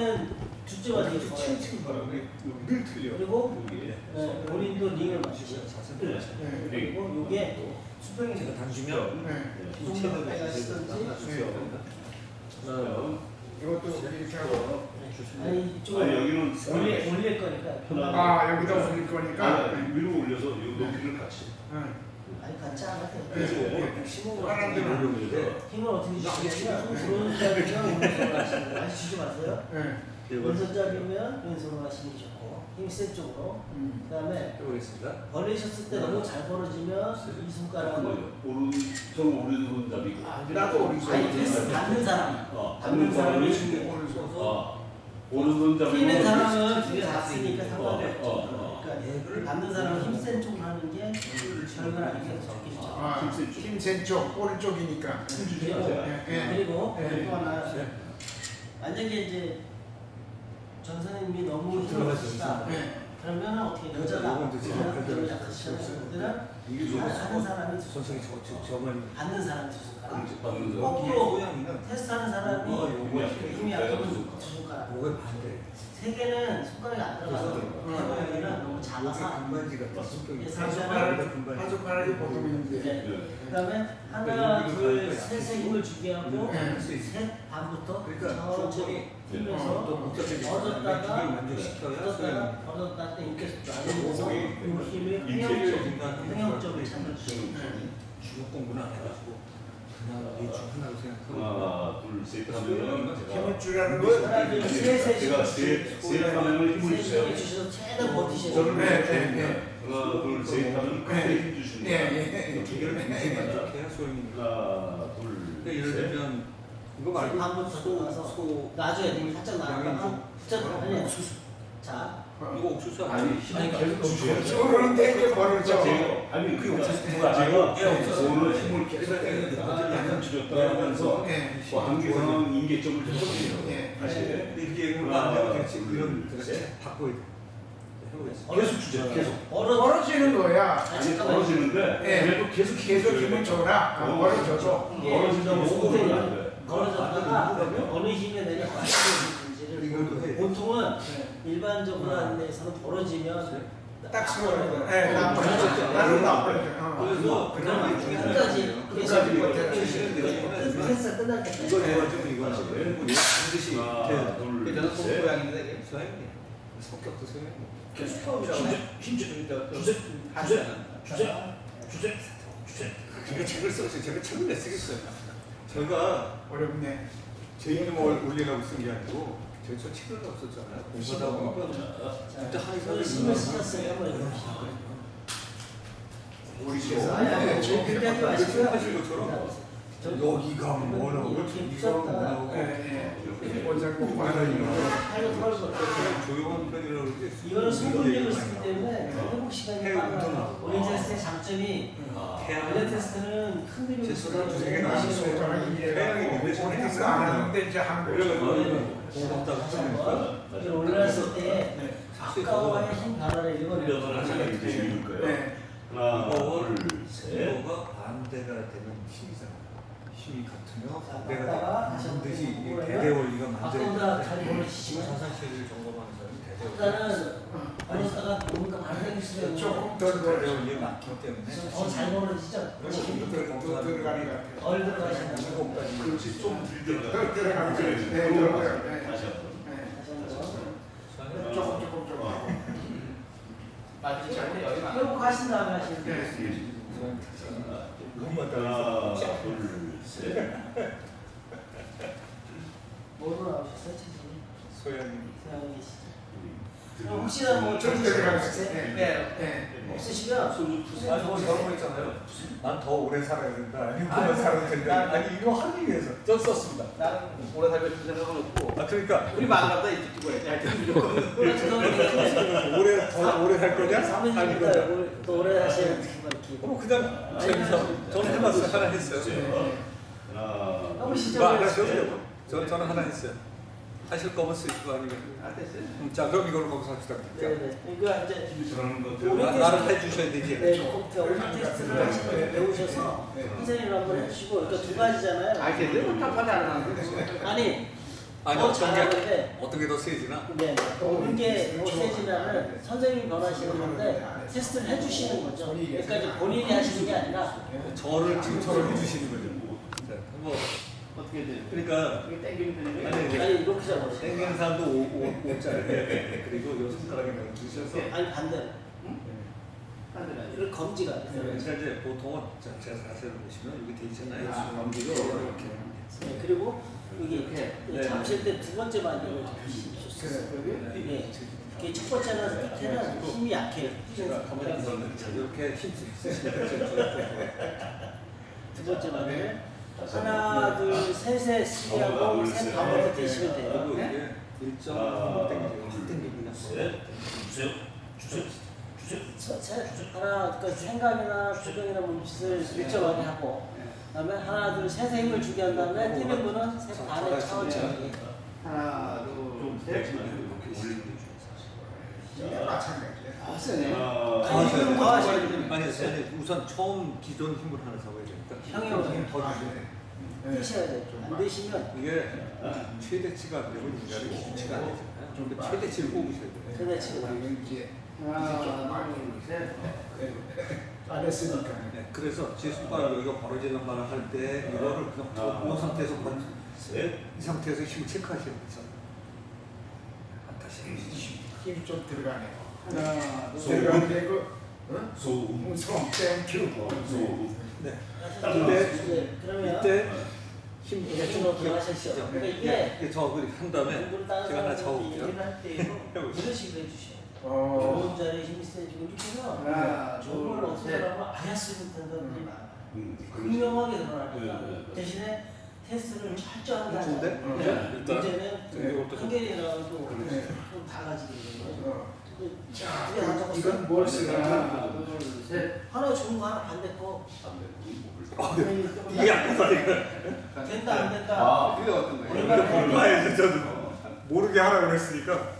두째 마디 늘 틀려. 그리고 오린도 링을 맞추시죠. 그리고 요게 수평이 제가 당기면 비중을 빼가시든지 이것도 이렇게 하고 아니 이쪽을 여기는 올릴 거니까 아 여기다 올릴 거니까 위로 올려서 요 높이를 같이. 아니 같이 안 하세요. 하나는 힘을 어떻게 주시냐면 오른손잡이면 오른손으로 하시는 거예요. 다시 주지 마세요. 왼손잡이면 왼손으로 하시는 게 좋고 힘이 센 쪽으로. 그다음에 해보겠습니다. 벌리셨을 때 너무 잘 벌어지면 이 손가락을 오른손 오른손잡이고. 나도 오른손. 아니 패스 받는 사람 받는 사람이 오른손잡이고. 뛰는 사람은 두 개 다 쓰니까 상관이 없죠. 그러니까 받는 사람은 힘센 쪽으로 하는 게 별건 아니게 적게 좋죠. 힘센 쪽 오른쪽이니까 그리고 또 하나 만약에 이제 전 선생님이 너무 힘을 쓰시다 그러면 어떻게 여자가 여자가 약하시잖아요. 그들은 하는 사람이 선생님 저만 받는 사람이 두 손가락 받는 사람. 거꾸로 테스트하는 사람이 힘이 약하면 두 손가락 뭐가 반대? 세 개는 손가락이 안 들어가서 해보기는 너무 작아서 금반지가 또 성격이 한 손가락이 보통인데 그다음에 하나 둘셋에 힘을 주게 하고 셋 반부터 그러니까 천천히 힘에서 얻었다가 얻었다 때 이렇게 나누면서 이 힘이 평형적으로 찾아주시고 중국 공부는 안 해가지고 그냥 대충 하나로 생각하고 하나, 둘, 셋 하면은 힘을 주라는 거 하나 둘셋 제가 셋 하면은 힘을 주세요. 주셔서 최대한 버티셔야 저는 돼요. 하나, 둘, 셋 하면 크게 힘 주시는 거예요. 기계를 굉장히 만족해 소영이. 하나, 그러니까 둘, 예를 셋. 들면 이거 말고 반부터 들어가서 놔줘야 돼. 살짝 나가다가 살짝 아니야. 자 이거 옥수수 아니 그런데 이제 버릇죠. 아니 그 제가 오늘 힘을 계속 약간 줄였다 하면서 한계상 인계점을 줬거든요. 사실 이렇게 얘기하면 안 되고 그렇지 그런 바꿔야 돼. 해보겠습니다. 계속 주죠. 계속 벌어지는 거야. 아니 벌어지는데 그래도 계속 힘을 줘라. 벌어져서 벌어진다고 이게 걸어졌다가 어느 힘에 내가 맞추는지를 보통은 일반적으로 하는 데에서는 벌어지면 딱 쓰거든요. 나는 나 그래서 그러면 끝까지 테스트 끝날 때까지 이거 해가지고 이거 하시고 반드시 하나, 둘, 일단 셋. 손고양인데 이게 소양이 성격도 소양이 계속 처음이라고 주제. 제가 책을 썼어요. 제가 책을 내 쓰겠어요. 제가 어렵네. 제 이름 올리려고 쓴 게 아니고 제가 저 책을 썼잖아요. 공부하다 보니까 그때 한 힘을 사람이 실었어요. 한번 해봅시다. 우리께서 아니야, 그렇게 하지 마시고요. 하신 것처럼 여기가 뭐라고 이거 뭐라고 원장 공부하는 팔로 털고 조용한 편이라고 그러지. 이거는 소금력을 쓰기 때문에 회복 시간이 해, 빨라요. 운동하고. 오렌 테스트의 장점이 오렌 테스트는 큰 그림을 제 손으로 두세 개는 안 쓰시고 저는 이제 오래돼서 안 하는데 이제 한국 그래가지고 공부하다가 하니까 오렌 힘이잖아. 힘이 같으면 자, 내가 갔다가 다시 반드시 이 한번 대대 원리가 만들어야 아까보다 잘 모르시지만 사상체를 점검하는 사람이 대대 원리. 일단은 어디다가 뭔가 많은 수는 조금 대대 더 원리에 많기 때문에 더잘 모르시죠? 더 들어가는 것 같아요. 덜 들어가시는 거. 일곱까지 그렇지 좀 들들어. 더 들어가는 것 같아요. 네, 들어가요. 네. 다시 한번. 조금. 맞지? 회복하신 다음에 하시는 거예요. 하나, 둘, 셋. 뭐로 나오셨어요? 체질이? 소연이 서양이 씨. 혹시나 뭐 좀 체질 들어가는 없으세요? 것 같아요. 네. 네. 없으시면 아, 저거 저런 거 있잖아요. 난 더 오래 살아야 된다. 아니, 그만 살아도 된다. 아니, 이거 하기 위해서. 저 썼습니다. 나는 오래 살고 싶은 생각은 없고 아, 그러니까. 우리 마누라보다 일찍 죽어야지. 하여튼 무조건 죄송한데 더 오래 살 거냐? 아니, 사모님보다 거냐? 또 오래 하시는 이렇게 그럼 그냥 저기서 저는 해봤어요. 하나 했어요. 하나, 너무 이거 안 하셔도 시절을 돼요. 저는 하나 했어요. 하실 거면 쓰시고 아니면. 안 됐어요. 자, 그럼 이걸로 거기서 합시다. 네네. 그러니까 이제 저런 것들. 나를 해주셔야 되지. 네, 컴퓨터 테스트를 하시는 배우셔서 선생님 한번 해주시고 그러니까 두 가지잖아요. 아, 걔들 답하지 않았는데. 아니 아니, 더 어떤 잘하는데 게 어떻게 더 세지나? 네, 이게 뭐 세지냐면 선생님이 변하시는 건데 테스트를 해주시는 거죠. 그러니까 이제 본인이 하시는 게 아니라 저를 칭찬을 해주시는 거죠. 자, 뭐 어떻게 돼? 그러니까 이게 땡기면 되는 거야? 아니, 아니 이렇게 잡아주세요. 땡기는 사람도 5짜리 그리고 요 손가락에 넣어주셔서 아니 반대로 하더라. 이렇게 검지가 돼요. 그래서 이제 보통은 제 자세를 보시면 여기 돼 있잖아요. 감기로 이렇게. 네, 그리고 여기 네. 잡으실 때 두 번째 마디를 잡으셨어요. 네. 이게 첫 번째는 밑에는 힘이 약해요. 제가 가만히 있었는데 이렇게 힘 쓰시니까 두 번째 마디를 하나, 둘, 셋에 시하고 셋 반복을 떼시면 돼요. 그리고 이게 일정 땡기죠. 확 땡깁니다. 셋. 주세요. 주세요. 주세요. 하나, 그 생각이나 표정이나 몸짓을 일정하게 하고, 그다음에 하나, 둘, 셋에 힘을 주게 한 다음에 뛰는 분은 셋 반에 천천히. 하나, 좀 둘, 셋. 되지만 이렇게 올리는 게 좋아요. 마찬가지야. 아, 세네. 하나, 더 하셔야 됩니다. 아니, 우선 처음 기존 힘을 하나 잡아야 되니까. 형용을 힘더 주셔야 돼요. 뛰셔야 돼요. 안 되시면 이게 최대치가 안 되면 인간은 기치가 안 되잖아요. 좀 최대치를 뽑으셔야 돼요. 최대 치고. 이제 하나, 둘, 셋. 안 했으니까. 네, 그래서 제 손가락 여기가 벌어지는 말을 할 때 이거를 그냥 이 상태에서 셋. 이 상태에서 힘을 체크하셔야 되죠. 다시 힘이 좀 들어가네요. 하나, 둘, 들어가는 게 그, 소음. 무서움, 땡큐. 소음. 네. 네, 그러면 이때 힘 이제 좀 좀 기억하시죠. 들어가셨죠. 그러니까 이게 저 그렇게 한 다음에 공부를 따는 제가 하나 사람들이 적어볼게요. 얘기를 할 때에도 이런 식으로 해주셔요. 좋은 자리에 힘이 세지고 이렇게 해서 하나, 정말 둘, 어떻게 셋. 하면 안 쓰는 사람들이 많아요. 그렇지. 분명하게 드러나니까 네. 대신에 테스트를 철저하게 좋은데? 하잖아요. 네. 일단 문제는 이것도 한 개라도 네. 좀 달라지게 돼요. 자, 그게 안 적었어요? 이건 뭘 쓰나? 하나, 둘, 셋. 하나 좋은 거 하나 반대 거 이게 안 된다니까. 된다 안 된다. 아, 그게 어떤 거예요? 얼마나 된다. 아니 저도 모르게 하라고 그랬으니까.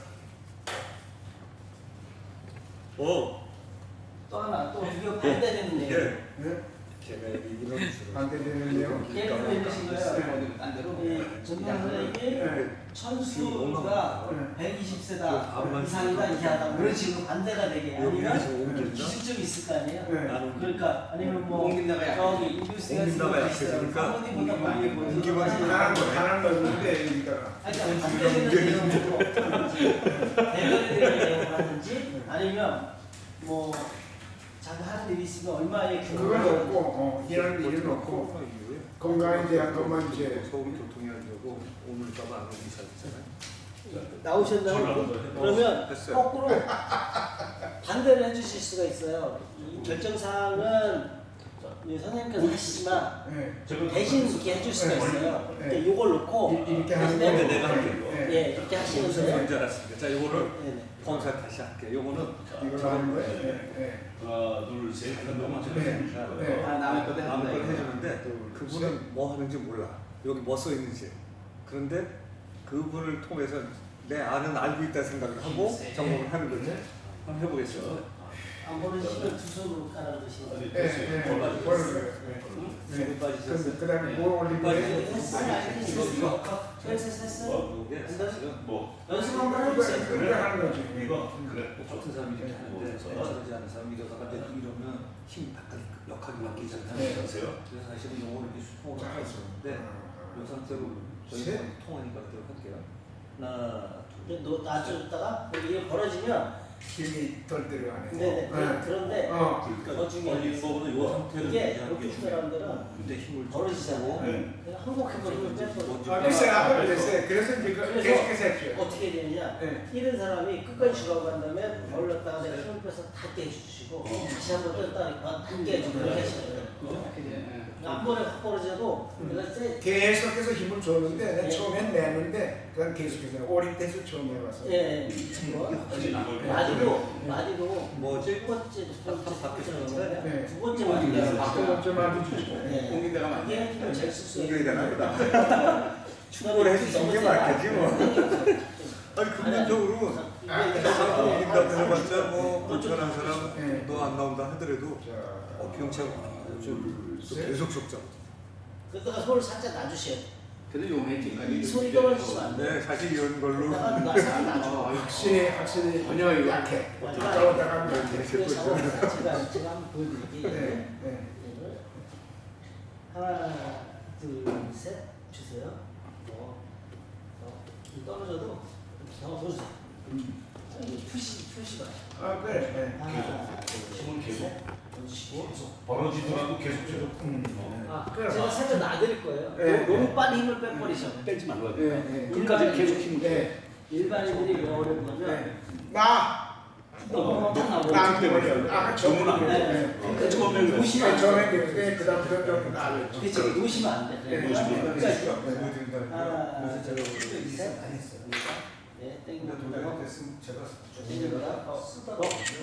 또 하나 또 이거 반대되는 얘기. 예. 네? 제가 이런 식으로. 반대되는데요. 예를 들어 이러신 거예요. 딴 데로. 전문 선생님이 네. 천수가 그 120세다 이상이다 이하다 그런 식으로 반대가 되게 여기서 아니면 옮긴다? 기술점이 있을 거 아니에요. 네. 나는 그러니까 아니면 뭐 옮긴다가 약해. 저기 인류스가 옮긴다가 약해지니까 사모님보다 많이 옮기면 하나는 넣는데 여기다가. 아니 그러니까 반대되는 내용으로 대결되는 내용을 하든지 아니면 뭐 자기 하는 일이 있으면 얼마의 그걸 넣고, 일하는 일을 넣고, 건강에 대한 것만 이제. 서울 교통이 하려고 오늘따라 안 오기 시작했잖아요. 나오셨나요? 그러면 했어요. 거꾸로 반대를 해주실 수가 있어요. 이 결정사항은 이 선생님께서 하시지만 네. 대신 이렇게 해줄 수가 있어요. 그러니까 이걸 놓고 이렇게 하는 대신에 거. 내가 할게. 네. 예 이렇게 무슨 하시는데 소리인지 알았습니다. 자, 요거를 네네. 검사 다시 할게요. 요거는 이걸 하는 거예요. 네. 하나, 둘, 셋. 하는 동안 네. 아, 남의 거대 아무 걸 한다. 해주는데 그분은 뭐 하는지 몰라. 여기 뭐 써 있는지. 그런데 그분을 통해서 내 안은 알고 있다 생각을 하고 점검을 하는 거죠. 한번 해보겠습니다. 안 벌어지시면 두 손으로 깔아주시면 돼요. 그다음에 뭐 올리고 연습 한번 해보세요. 그렇게 하는 거지. 같은 사람이 이렇게 하는데 잘하지 않은 사람이 이러다가 이러면 힘이 역학이 바뀌잖아요. 네. 그래서 사실은 영어를 이렇게 수통으로 하고 있었는데 이 상태로 저희가 통하니까 그대로 할게요. 하나, 둘. 너 놔줬다가 이게 벌어지면 힘이 덜 들어가네. 네네. 그런데 더 중요한 게 거보다 이 상태로 이게 이렇게 친 사람들은 근데 힘을 벌어지잖아요. 네. 그냥 항복해버리면 빼버려. 글쎄 아까 그랬어요. 그래서 이제 계속해서 했죠. 어떻게 되느냐? 네. 이런 사람이 끝까지 주라고 한 다음에 벌렸다가 내가 힘을 빼서 다 깨주시고 다시 한번 떴다니까 다 깨주고 그렇게 하시는 거예요. 한 번에 확 벌어져도 내가 쎄. 계속해서 힘을 줬는데 내가 처음엔 내는데 그건 계속해서 오릭돼서 처음 해봐서. 예. 마디도 뭐지? 두 번째, 네. 두 번째 마디가 바꿔 좀 해주시고. 공인대가 많네. 이게 힘을 제일 쓸수 공격이 있는 되나 보다. 충고를 해주신 게 맞겠지 뭐. 아니 근본적으로 이긴다고 해봤자 뭐 불편한 사람 너 안 나온다 하더라도 병차가 좀 계속 속자. 그러다가 손을 살짝 놔주셔야 돼. 근데 용해지. 이 소리 떨어지시면 안 돼. 네 사실 이런 걸로 놔줘. 확실히 전혀 이거 약해. 맞아요. 따라오다가 제가 한번 보여드릴게요. 네. 하나, 둘, 셋 주세요. 떨어져도 한번 보세요. 표시가. 아 그래. 하나, 힘은 둘, 계속 셋 던지시고. 벌어지더라도 계속 줘. 제가 살짝 놔드릴 거예요. 네. 너무 빨리 힘을 빼버리셔. 빼지 말라. 끝까지 계속 힘을 일반인들이 왜 어렵냐면 너무 나고 아까 처음에 처음에 무시만 처음에 그랬는데 그다음부터 좀 나아졌죠. 그치 무시면 안 돼. 네, 끝까지. 뭐 하나, 둘, 셋. 네, 땡겨 돌다가 땡겨다가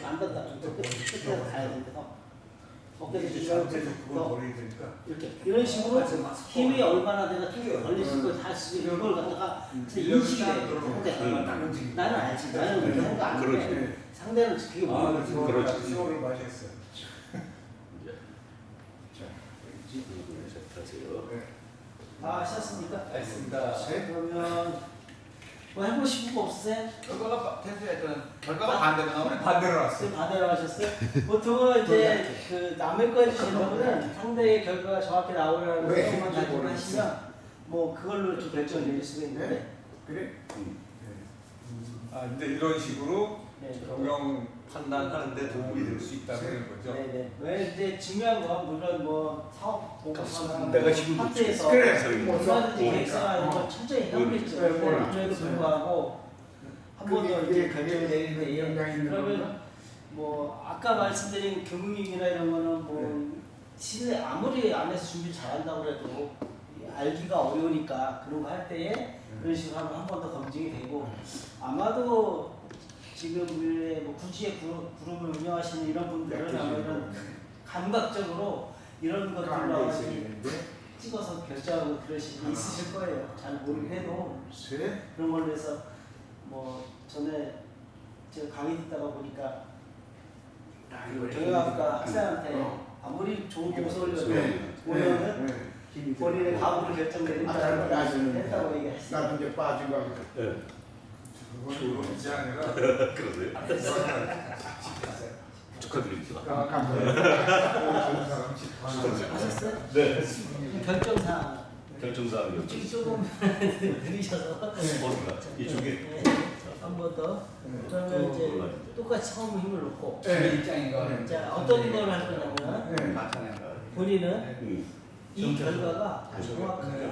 안 된다. 끝까지 가야 되는데 어깨를 이렇게 이런 식으로 힘이 얼마나 내가 걸리신 걸 다 쓰고 이걸 갖다가 인식이 돼. 상대 나는 알지. 나는 이렇게 하는 거안 돼. 상대는 그게 모르는 그렇지. 수호를 마셨어요. 다 하셨습니까? 알겠습니다. 그러면 뭐 해보시고 거 없으세요? 결과가 텐트했던 결과가 반대가 나오네. 반대로 왔어. 지금 반대로 하셨어요? 보통은 이제 그 남의 거 해주시는 분은 상대의 결과가 정확히 나오려는 것만 가지고 하시면 뭐 그걸로 좀 결정을 내릴 수가 있는데 그래? 아 이제 이런 식으로 네. 경영 판단하는데 도움이 될 수 있다는 거죠. 네네. 왜 이제 중요한 건 물론 뭐 사업 공급하거나 내가 지금 파트에서 그래. 얼마든지 계획서나 이런 거 철저히 해보겠죠. 그럼에도 불구하고 한 번 더 이제 결정을 내릴 때 영향이 있는 그러면 건가? 뭐 아까 말씀드린 금융위기나 이런 거는 뭐 실내 아무리 안에서 준비 잘한다고 해도 알기가 어려우니까 그런 거 할 때에 그런 식으로 하면 한 번 더 검증이 되고 아마도 지금 뭐 구지의 그룹을 운영하시는 이런 분들은 아마 이런 감각적으로 이런 것들로 찍어서 결정하고 그러시는 분 있으실 거예요. 잘 모르긴 해도 그런 걸로 해서 뭐 전에 제가 강의 듣다가 보니까 경영학과 학생한테 아무리 좋은 교수를 보면은 본인의 가부를 결정내린다고 했다고 얘기했어요. 나도 이제 빠진 거 같아. 그건 이제 아니라 그러세요? 축하드립니다. 하셨어요? 네. 결정사항 결정사항이요. 이쪽이 조금 느리셔서 이쪽에 한 번 더. 그러면 이제 똑같이 처음 힘을 놓고 입장인가. 자 어떤 걸 할 거냐면 나타내는 음. 이 결과가 정확하게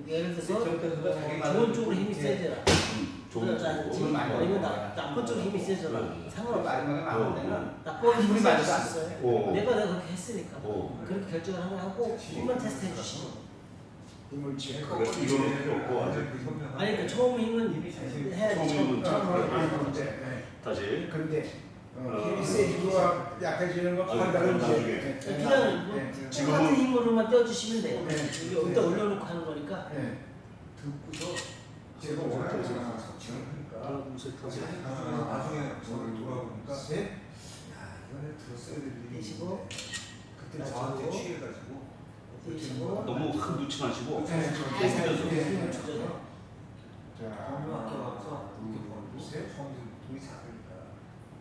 예를 들어서 좋은 쪽으로 힘이 세져라. 아니면 나쁜 쪽으로 힘이 세져라. 상관없어. 마지막에 나올 때는 나쁜 힘이 맞을 세질 수 수 있어요. 오. 내가 그렇게 했으니까. 오. 그렇게 결정을 하고 힘만 테스트 해주시는 거예요. 힘을 치고 이거는 필요 없고 아직 아니 그 처음 힘은 해야지. 처음 처음. 다시 근데 힘이 세지고 약해지는 거 판단은 나중에. 그냥 뭐 똑같은 힘으로만 떼어주시면 돼요. 이게 여기다 올려놓고 하는 거니까. 듣고서 제가 원하는 나중에 저를 돌아보니까 예전에 들었어야 될 일이 떼시고 그때 저한테 취해가지고 떼시고 너무 큰 눈치 마시고 네, 힘을 조절해. 자, 이렇게 와서 글쎄 돈이 작으니까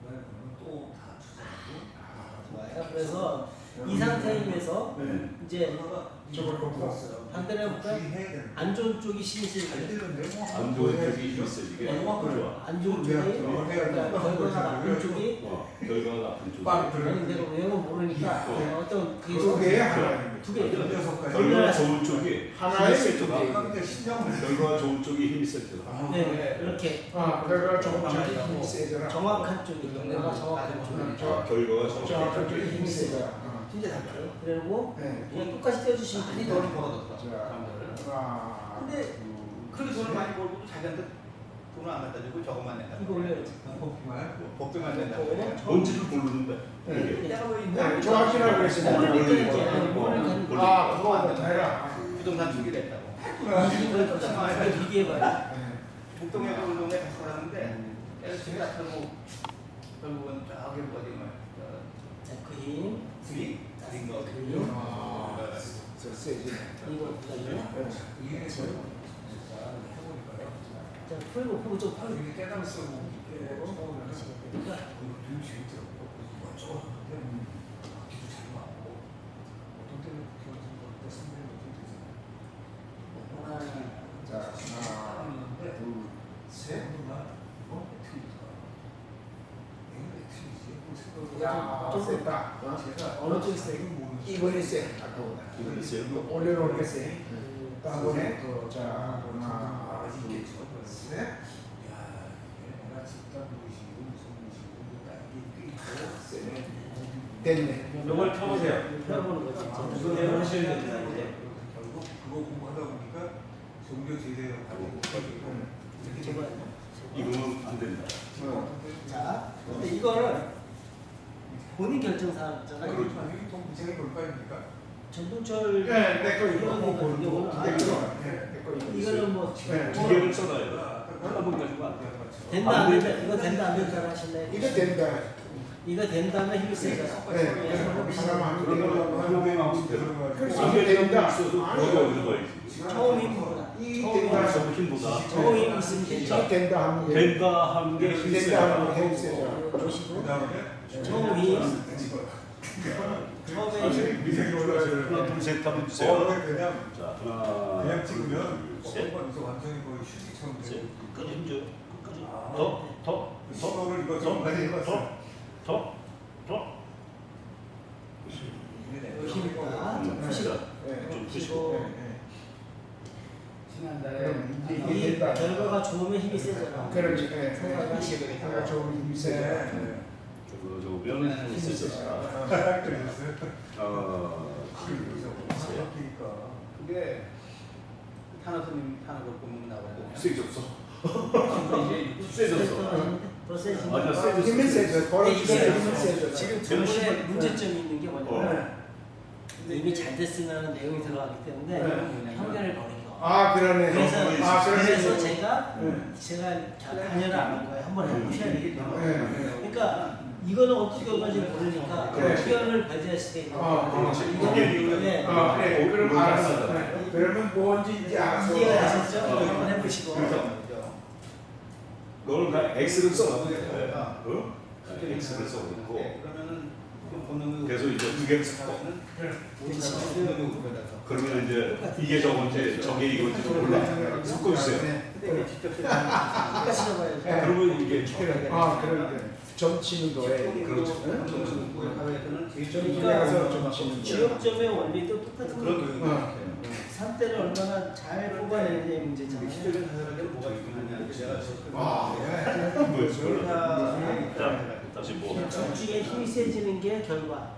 그러면 또다 투자하고 좋아요. 그래서 이 상태임에서 이제 저걸 꺾었어요. 반대로 해볼까요? 주의해야 되는 안 좋은 쪽이 힘이 잘 세지게 되는데 뭐 안 좋은 쪽이 힘이 세지게 좋아. 안 좋은 쪽이 그러니까 결과가 나쁜 쪽이 결과가 나쁜 쪽이 빵 아니 들은 내가 외우면 모르니까 어떤 그게 두 개에 하나입니다. 두 개. 16가지 결과가 좋은 쪽이 하나의 힘이 셀 때가 근데 신경을 결과가 좋은 쪽이 힘이 셀 때가 네, 이렇게 아, 그래가 조금 힘이 세잖아. 정확한 쪽이 내가 정확한 쪽. 결과가 정확한 쪽이 힘이 힘이 세죠. 세잖아. 진짜 잘해요. 그리고 네. 그냥 똑같이 떼어주시면 많이 됩니다. 돈을 벌어뒀어. 자, 하나, 근데 그렇게 돈을 많이 벌고 자기한테 돈을 안 갖다 주고 저것만 낸다. 이거 올려야지. 복비만 낸다. 뭔지를 모르는데 이게 내가 왜 네, 정확히라고 그랬습니다. 모르니까 이제 모르니까. 아, 그거 해라. 부동산 투기를 했다고. 이걸 비교해봐요. 북동에서 운동에 가서 살았는데 내가 집에 갔다고 결국은 저기 어디 뭐 자, 그 힘, 수익 드린 거. 그 힘, 아, 저 세지. 이거 보다요. 이게 자, 풀고 좀 풀고. 이게 깨달을 수 없는 게 처음에는 그러니까 되게 재밌더라고. 어쩌는데 기도 잘 맞고 어떤 때는 그렇게 선배님 어떻게 되잖아요. 하나, 자, 하나, 둘, 셋. 어떻게 될까? 얘는 어떻게 야, 좀- 셌다. 제가 어느 쪽이 세요? 이번이 세. 아까보다. 힘이 세요. 올려놓을 게 세. 그, 다음번에 자, 하나, 있겠죠. 셋. 야, 내가 집단 무시고 무슨 무시고 이게 세네. 됐네. 이걸 펴보세요. 펴보는 거지. 무슨 이제. 일을 하셔야 됩니다, 이제. 결국 그거 공부하다 보니까 종교 제대로 가지고 이렇게 저거. 이거는 안 된다. 자, 근데 이거를 본인 결정 사항이잖아요. 그렇죠. 이게 돈 무지하게 볼까입니까? 전동철 네, 내거 이거 이거는 보고 이게 오늘 안 되죠. 내거 이거. 이거는 뭐 네. 두 개를 써놔야 돼. 하나만 가지고 안 돼. 된다 안 된다 이거 된다 안 된다 하실래요? 이거 된다. 이거 된다면 힘이 세잖아. 네, 하나만 하면 되는 그렇지, 안 이게 되는 거 된다. 있어도 아니, 거기 없는 거지. 처음 힘보다 이 처음 된다. 처음 힘보다 처음 힘 있으면 이게 되죠. 된다 하면 돼. 된다 하는 게 힘이 된다 하는 세요. 게 힘이 세잖아. 이거 보시고 그 다음에 처음 힘 처음에 미세게 올라가요. 하나 둘셋 하면 어, 주세요. 그냥 자 하나 그냥 찍으면 둘, 셋. 그래서 완전히 거의 휴지처럼 셋. 되고 끝까지 힘줘. 끝까지. 아. 더. 신호를 이거 좀 많이 해봤어. 더. 힘보다 좀 푸시고 네. 좀 푸시고 지난달에 그럼 이제 이 이게 된다. 결과가 좋으면 힘이 세잖아. 그렇지. 네. 생각하시고 내가 좋은 힘이 세잖아. 저거 저거면 힘이 세졌어. 그랬어요. 셋. 그게 탄화스님 탄화볼 보면 나오거든요. 세졌어. 이제 세졌어. 더 세지면 맞아, 세졌어. 힘이 세죠. 걸어 이게 힘이 세죠. 지금 제일 부분에 문제점이 있는 게 뭐냐면 네. 이미 잘 됐으면 내용이 들어가기 때문에 편견을 버린 거. 아, 그러네. 그래서 그래서 제가 관여를 안 한 거예요. 한번 해보셔야 되기 때문에. 네. 그러니까 이거는 어떻게 결과인지 모르니까 네. 편견을 배제할 수가 있는 아, 거예요. 그렇지. 이거는 네. 아, 네. 그럼 알았어. 네. 그러면 뭔지 이제 알았어. 이해가 되셨죠? 한번 해보시고. 너는 다 X를 써. 네. 어? X를 써놓고 그러면은 본능을 그래서 이제 두 개를 섞어. 그러면 이제 이게 저건지 저게 이건지 몰라. 섞고 있어요. 근데 이게 직접 똑같이 잡아야죠. 네. 그러면 이게 아, 그러니까 점치는 거에. 그렇죠. 점치는 가서 점치는 거. 지역점의 원리도 똑같은 그런 거예요. 거. 산대를 얼마나 잘 뽑아내느냐의 문제잖아요. 시적인 사설에는 뭐가 있느냐 제가 아, 다시 뭐 둘 중에 힘이 세지는 게 결과.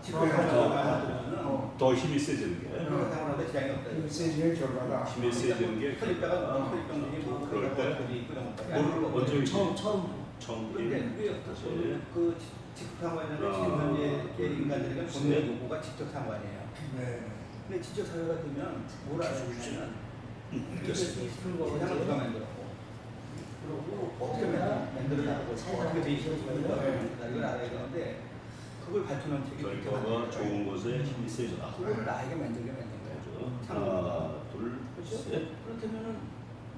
더 힘이 세지는 게 상관하고 제약이 없다. 힘이 세지는 결과다. 힘이 세지는 게 혈입자가 혈입병들이 뭐 그럴 때 뭘 언제 처음 그런데 다시 그 직접 상관에는 지금 현재 인간들에게 본능의 요구가 직접 상관이에요. 네. 근데 직접 사회가 되면 뭘 알 수 있냐면 풀고 세상을 누가 만들었고 그리고 어떻게 만들어놨고 어떻게 돼 있는지 이걸 알아야 되는데 그걸 밝혀놓은 책이 그렇게 결과가 많아요. 좋은 것에 힘이 세져라. 그걸 나에게 만들게 만든 거예요. 하나, 둘, 그렇죠? 셋. 그렇다면은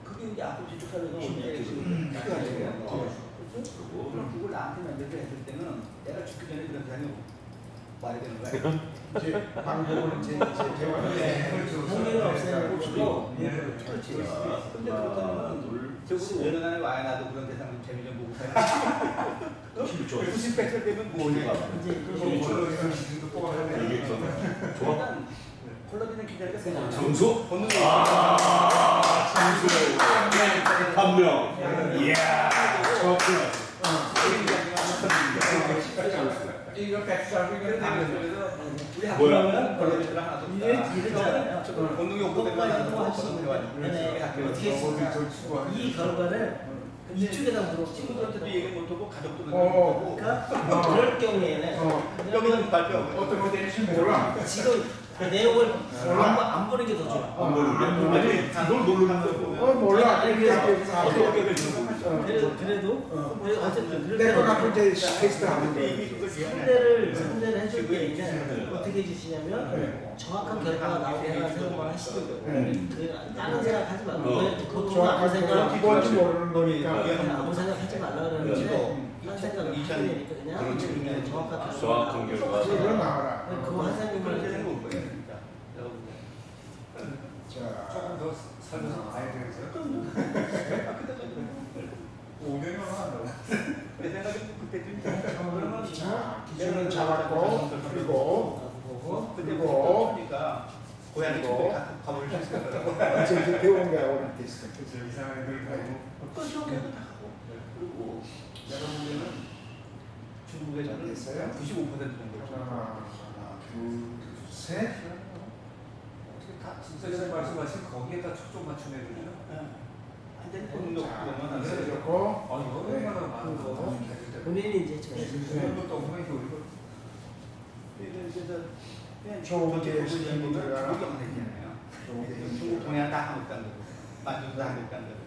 그게 이제 앞으로 지속하려고 힘이 이제 약해지는 그 거예요. 필요하죠. 그렇죠? 그리고 그럼 그걸 나한테 만들게 했을 때는 내가 죽기 전에 그런 사람이 말이 되는 거야. 이제 방법은 이제 흥미는 없애는 것이고 네. 그렇지. 근데 하나, 그렇다면 둘, 저분이 셋. 5년 안에 와야 나도 그런 대상 좀 재미 좀 보고 살아. 90, 100살 되면 뭐냐. 이제 힘이 좋아. 이게 좋아. 일단 콜라겐은 기다리가 세잖아. 정수? 본능이 한명. 이야. 이거 백수하고 이거 당근에서 우리 뭐야? 학교는 콜라겐이랑 하나 더 이랬잖아요. 본능이 없거든요. 어떻게 이 결과를 이쪽에다 물어 친구들한테도 얘기 못하고 가족들은 그러니까 그럴 경우에는 여기는 발표하고 어떤 모델인지 몰라. 지금 그 내용을 안 보는 게 더 좋아. 안 보는 게? 아니, 이걸 모르는 거고. 몰라. 그래도 어쨌든 내가 갖고 이제 테스트 하면 돼. 상대를 해줄 때는 어떻게 해주시냐면 정확한 결과가 나오게 생각만 하시는 거예요. 다른 생각하지 말고 그것도 아무 생각 뭔지 모르는 거니까. 아무 생각하지 말라 그러는데 한 생각을 하게 되니까 그냥 정확한 정확한 결과. 그거 나와라. 그거 한 생각을 그렇게 생각 올 거예요. 진짜. 자, 조금 더 살면서 봐야 되겠어요? 5년이 얼마 안 남았어. 내 생각에 그때쯤 그러면 자, 기준은 잡았고, 그리고 고양이 집에 가볼 수 있을 거라고. 이제 이제 배운 거야 오늘 테스트. 그래서 이상한 애들 가지고 또 시험에도 다 하고. 그리고 내가 보면은 중국의 저는 됐어요? 95% 정도. 하나, 둘, 셋. 어떻게 다 진짜 말씀하신 거기에다 초점 맞춘 애들이요? 완전히 본능 없고 네, 좋고. 아 이거 얼마나 많은 거 본인이 이제 좀 이런 것도 없으면 이거 우리가 좋은 게 시키니까. 중국 동해안 다 한국 간다고. 만주도 다 한국 간다고.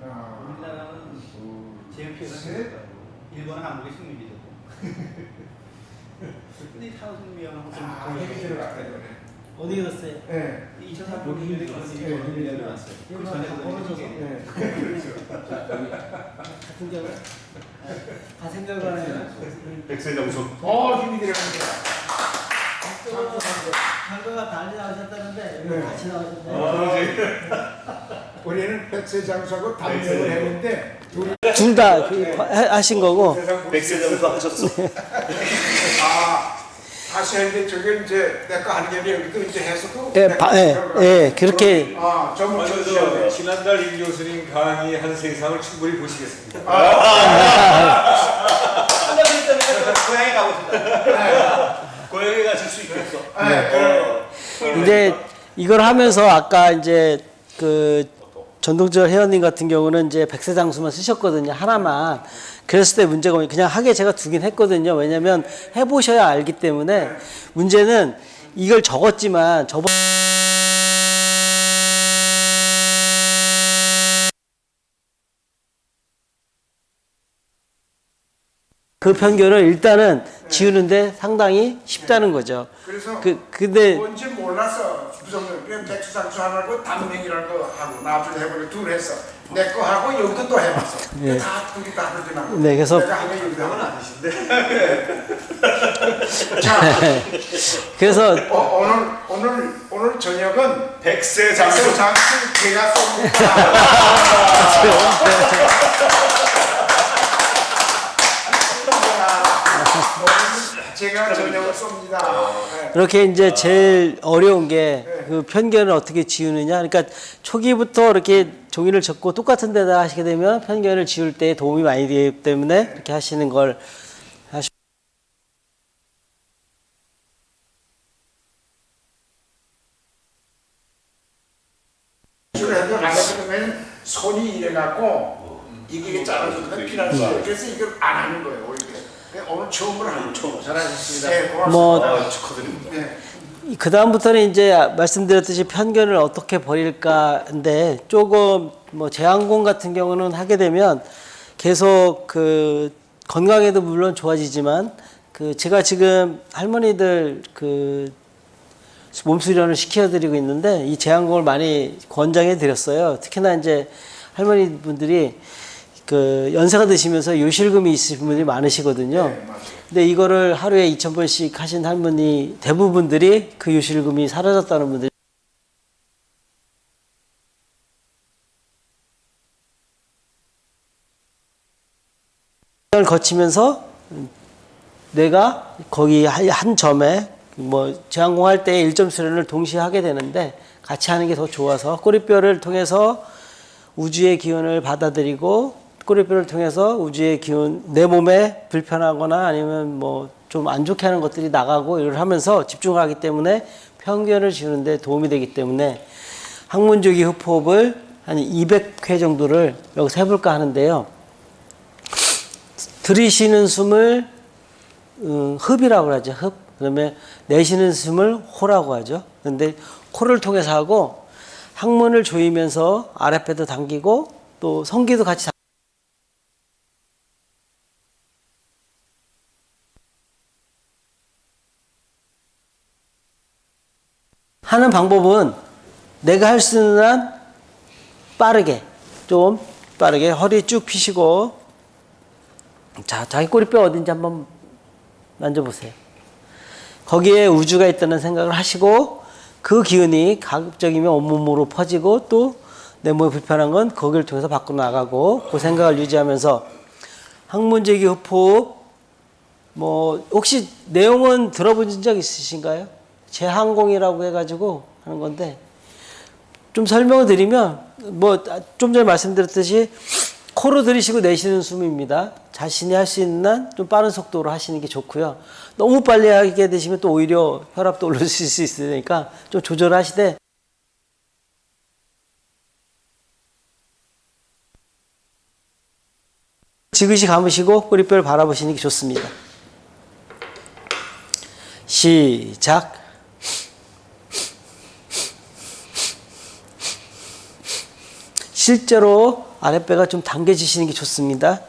하나, 우리나라는 제일 피해가 셋. 생겼다고. 일본은 한국의 식민지고. 근데 탄소미하고 힘이 들어갔다 이거네. 어디 갔어요? 네. 2003년에 그런 일이 일어났어요. 그 전에 그런 일이 네. 같은 경우 같은 결과는 백세장수. 힘이 들어간다. 결과가 달리 나오셨다는데 네. 같이 나오셨네. 우리는 백세장수하고 담력을 했는데 둘이 둘 다 하신 거고. 백세장수 하셨어. 다시 했는데 저게 이제 내거 하는 게 여기도 이제 해서도 그렇게 전문 저 시험에 지난달 임 교수님 강의 한 세상을 충분히 보시겠습니다. 한달 때문에 고향에 가고 싶다. 고양이 가실 수 있겠어. 이제 이걸 하면서 아까 이제 그 전동철 회원님 같은 경우는 이제 백세장수만 쓰셨거든요. 하나만. 그랬을 때 문제가 그냥 하게 제가 두긴 했거든요. 왜냐면 해보셔야 알기 때문에 문제는 이걸 적었지만 그 편견을 일단은 지우는데 상당히 쉽다는 거죠. 그래서 근데 뭔지 몰라서 부정을 그냥 백수장수 하나고 담명이라는 거 하고 나중에 해보니 둘 했어. 내 거 하고 여기도 또 해봤어. 네. 다 둘이 다 그러더라고. 네, 그래서 내가 하면 유명은 아니신데. 자, 그래서 오늘 저녁은 백세장수. 백수장수 제가 쏩니다. 제가 저녁을 쏩니다. 네. 이렇게 이제 제일 어려운 게 그 편견을 어떻게 지우느냐. 그러니까 초기부터 이렇게 종이를 적고 똑같은 데다 하시게 되면 편견을 지울 때 도움이 많이 되기 때문에 이렇게 하시는 걸 하시. 해도 안 해보면 손이 이래갖고 이게 잘라주면 피나는 거예요. 그래서 이걸 안 하는 거예요. 오늘 처음으로 하는 거예요. 잘하셨습니다. 네, 고맙습니다. 뭐 축하드립니다. 네. 그 다음부터는 이제 말씀드렸듯이 편견을 어떻게 버릴까인데 조금 뭐 제왕공 같은 경우는 하게 되면 계속 그 건강에도 물론 좋아지지만 그 제가 지금 할머니들 그 몸수련을 시켜드리고 있는데 이 제한공을 많이 권장해 드렸어요. 특히나 이제 할머니 분들이 그 연세가 드시면서 요실금이 있으신 분들이 많으시거든요. 근데 이거를 하루에 2,000번씩 하신 할머니 대부분들이 그 요실금이 사라졌다는 분들이 을 거치면서 내가 거기 한 점에 뭐 제한공 할 때 1점 수련을 동시에 하게 되는데 같이 하는 게 더 좋아서 꼬리뼈를 통해서 우주의 기운을 받아들이고 꼬리뼈를 통해서 우주의 기운 내 몸에 불편하거나 아니면 뭐 좀 안 좋게 하는 것들이 나가고 이걸 하면서 집중을 하기 때문에 편견을 지우는데 도움이 되기 때문에 학문적인 흡호흡을 한 200회 정도를 여기서 해볼까 하는데요. 들이쉬는 숨을 흡이라고 하죠. 흡. 그다음에 내쉬는 숨을 호라고 하죠. 근데 코를 통해서 하고 항문을 조이면서 아랫배도 당기고 또 성기도 같이 하는 방법은 내가 할 수 있는 한 빠르게 좀 빠르게 허리 쭉 펴시고 자, 자기 꼬리뼈 어딘지 한번 만져보세요. 거기에 우주가 있다는 생각을 하시고 그 기운이 가급적이면 온몸으로 퍼지고 또 내 몸이 불편한 건 거기를 통해서 밖으로 나가고 그 생각을 유지하면서 학문적인 흡호흡 뭐 혹시 내용은 들어본 적 있으신가요? 제한공이라고 해가지고 하는 건데 좀 설명을 드리면 뭐 좀 전에 말씀드렸듯이 코로 들이쉬고 내쉬는 숨입니다. 자신이 할 수 있는 한 좀 빠른 속도로 하시는 게 좋고요. 너무 빨리 하게 되시면 또 오히려 혈압도 올라올 수 있으니까 좀 조절하시되 지그시 감으시고 꼬리뼈를 바라보시는 게 좋습니다. 시작. 실제로 아랫배가 좀 당겨지시는 게 좋습니다.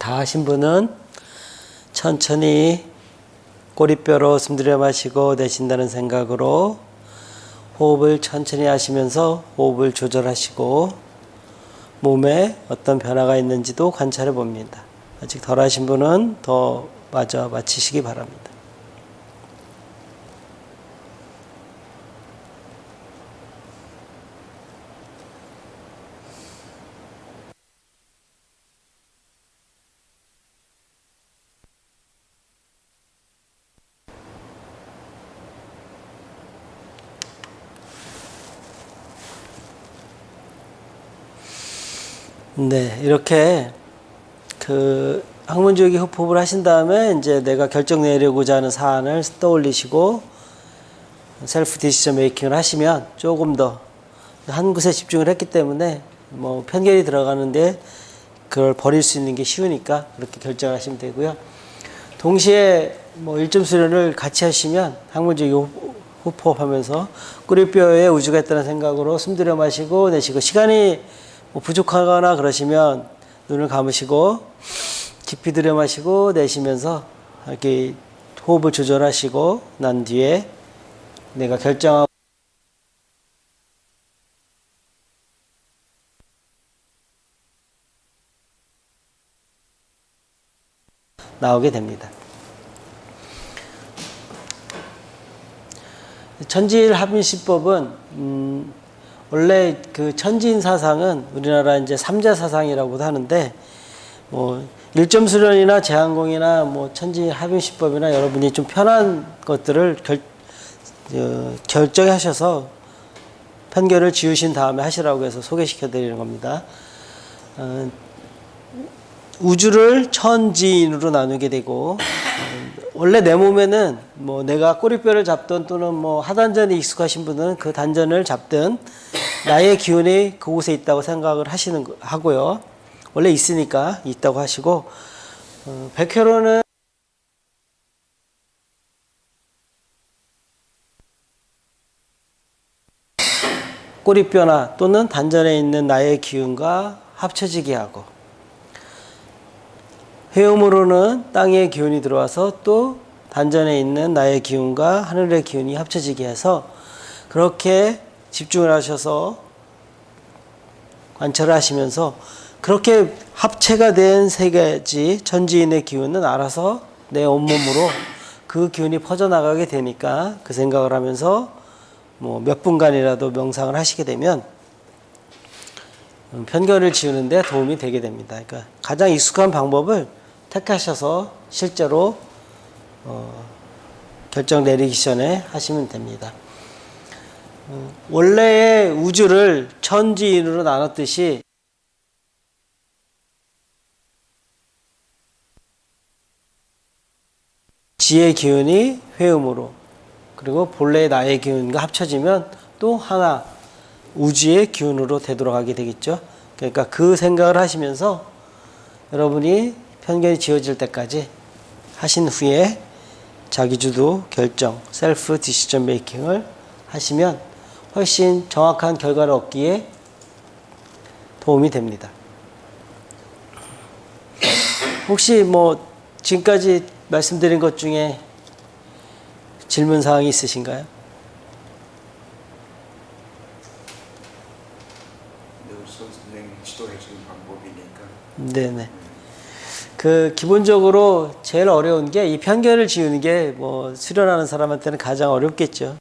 다 하신 분은 천천히 꼬리뼈로 숨 들여 마시고 내쉰다는 생각으로 호흡을 천천히 하시면서 호흡을 조절하시고 몸에 어떤 변화가 있는지도 관찰해 봅니다. 아직 덜 하신 분은 더 마저 마치시기 바랍니다. 네, 이렇게 학문주의 호흡을 하신 다음에 이제 내가 결정 내리고자 하는 사안을 떠올리시고 셀프 디시전 메이킹을 하시면 조금 더 한 곳에 집중을 했기 때문에 뭐 편견이 들어가는데 그걸 버릴 수 있는 게 쉬우니까 그렇게 결정하시면 되고요. 동시에 뭐 1점 수련을 같이 하시면 학문주의 호흡 하면서 꼬리뼈에 우주가 있다는 생각으로 숨 들여 마시고 내쉬고 시간이 뭐 부족하거나 그러시면 눈을 감으시고 깊이 들여 마시고 내쉬면서 이렇게 호흡을 조절하시고 난 뒤에 내가 결정하고 나오게 됩니다. 천지일합일시법은 원래 그 천지인 사상은 우리나라 이제 삼자 사상이라고도 하는데 뭐 1점 수련이나 제한공이나 뭐 천지합일시법이나 여러분이 좀 편한 것들을 결정하셔서 편견을 지우신 다음에 하시라고 해서 소개시켜 드리는 겁니다. 우주를 천지인으로 나누게 되고 원래 내 몸에는 뭐 내가 꼬리뼈를 잡든 또는 뭐 하단전에 익숙하신 분은 그 단전을 잡든 나의 기운이 그곳에 있다고 생각을 하고요. 원래 있으니까 있다고 하시고 백회로는 꼬리뼈나 또는 단전에 있는 나의 기운과 합쳐지게 하고 회음으로는 땅의 기운이 들어와서 또 단전에 있는 나의 기운과 하늘의 기운이 합쳐지게 해서 그렇게 집중을 하셔서 관찰을 하시면서 그렇게 합체가 된 세 가지 천지인의 기운은 알아서 내 온몸으로 그 기운이 퍼져나가게 되니까 그 생각을 하면서 뭐 몇 분간이라도 명상을 하시게 되면 편견을 지우는 데 도움이 되게 됩니다. 그러니까 가장 익숙한 방법을 택하셔서 실제로 결정 내리기 전에 하시면 됩니다. 원래의 우주를 천지인으로 나눴듯이 지의 기운이 회음으로 그리고 본래의 나의 기운과 합쳐지면 또 하나 우주의 기운으로 되돌아가게 되겠죠. 그러니까 그 생각을 하시면서 여러분이 편견이 지워질 때까지 하신 후에 자기주도 결정, 셀프 디시전 메이킹을 하시면 훨씬 정확한 결과를 얻기에 도움이 됩니다. 혹시 뭐 지금까지 말씀드린 것 중에 질문 사항이 있으신가요? 선생님 지도해 주는 방법이니까. 네네. 기본적으로 제일 어려운 게 이 편견을 지우는 게 뭐 수련하는 사람한테는 가장 어렵겠죠.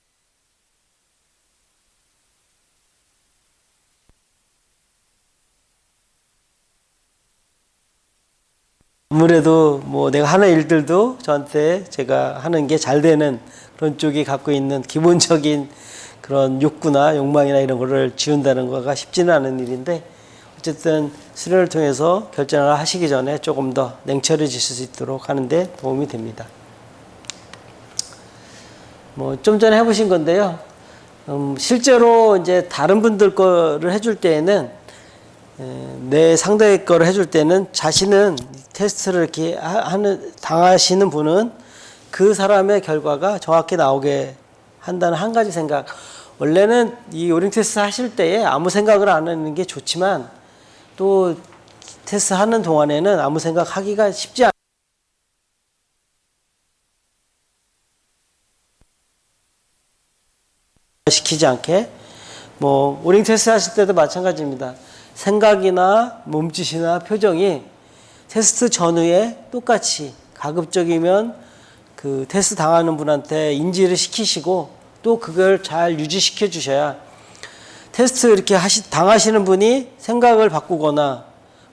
아무래도 뭐 내가 하는 일들도 저한테 제가 하는 게 잘 되는 그런 쪽이 갖고 있는 기본적인 그런 욕구나 욕망이나 이런 거를 지운다는 거가 쉽지는 않은 일인데 어쨌든 수련을 통해서 결정을 하시기 전에 조금 더 냉철해지실 수 있도록 하는데 도움이 됩니다. 뭐 좀 전에 해보신 건데요. 실제로 이제 다른 분들 거를 해줄 때에는 내 상대의 거를 해줄 때는 자신은 테스트를 이렇게 당하시는 분은 그 사람의 결과가 정확히 나오게 한다는 한 가지 생각. 원래는 이 요링 테스트 하실 때에 아무 생각을 안 하는 게 좋지만 또 테스트 하는 동안에는 아무 생각 하기가 쉽지 않아요. 시키지 않게 뭐 오링 테스트 하실 때도 마찬가지입니다. 생각이나 몸짓이나 표정이 테스트 전후에 똑같이 가급적이면 그 테스트 당하는 분한테 인지를 시키시고 또 그걸 잘 유지시켜 주셔야 테스트 이렇게 당하시는 분이 생각을 바꾸거나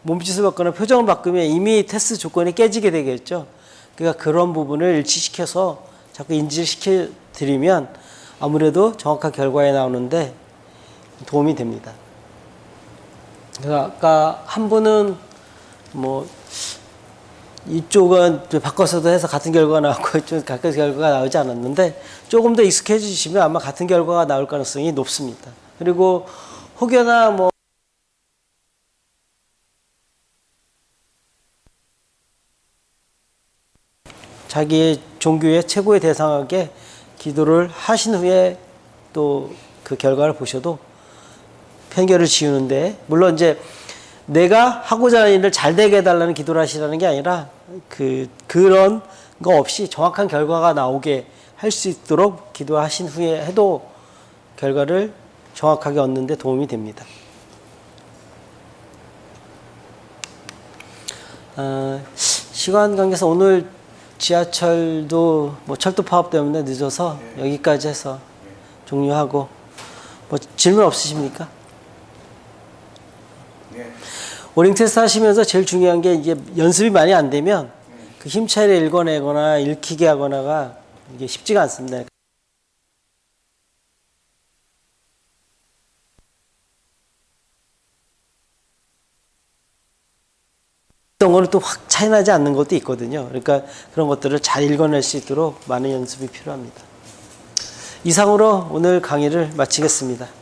몸짓을 바꾸거나 표정을 바꾸면 이미 테스트 조건이 깨지게 되겠죠. 그러니까 그런 부분을 일치시켜서 자꾸 인지를 시켜 드리면 아무래도 정확한 결과에 나오는데 도움이 됩니다. 그래서 아까 한 분은 뭐 이쪽은 바꿔서도 해서 같은 결과가 나왔고 좀 같은 결과가 나오지 않았는데 조금 더 익숙해지시면 아마 같은 결과가 나올 가능성이 높습니다. 그리고 혹여나 뭐 자기의 종교의 최고의 대상에게 기도를 하신 후에 또 그 결과를 보셔도 편견을 지우는데, 물론 이제 내가 하고자 하는 일을 잘 되게 해달라는 기도를 하시라는 게 아니라 그런 거 없이 정확한 결과가 나오게 할 수 있도록 기도하신 후에 해도 결과를 정확하게 얻는 데 도움이 됩니다. 시간 관계에서 오늘 지하철도 뭐 철도 파업 때문에 늦어서 여기까지 해서 종료하고, 뭐 질문 없으십니까? 오링 테스트 하시면서 제일 중요한 게 이게 연습이 많이 안 되면 그 힘차게 읽어내거나 읽히게 하거나가 이게 쉽지가 않습니다. 어떤 거는 또 확 차이나지 않는 것도 있거든요. 그러니까 그런 것들을 잘 읽어낼 수 있도록 많은 연습이 필요합니다. 이상으로 오늘 강의를 마치겠습니다.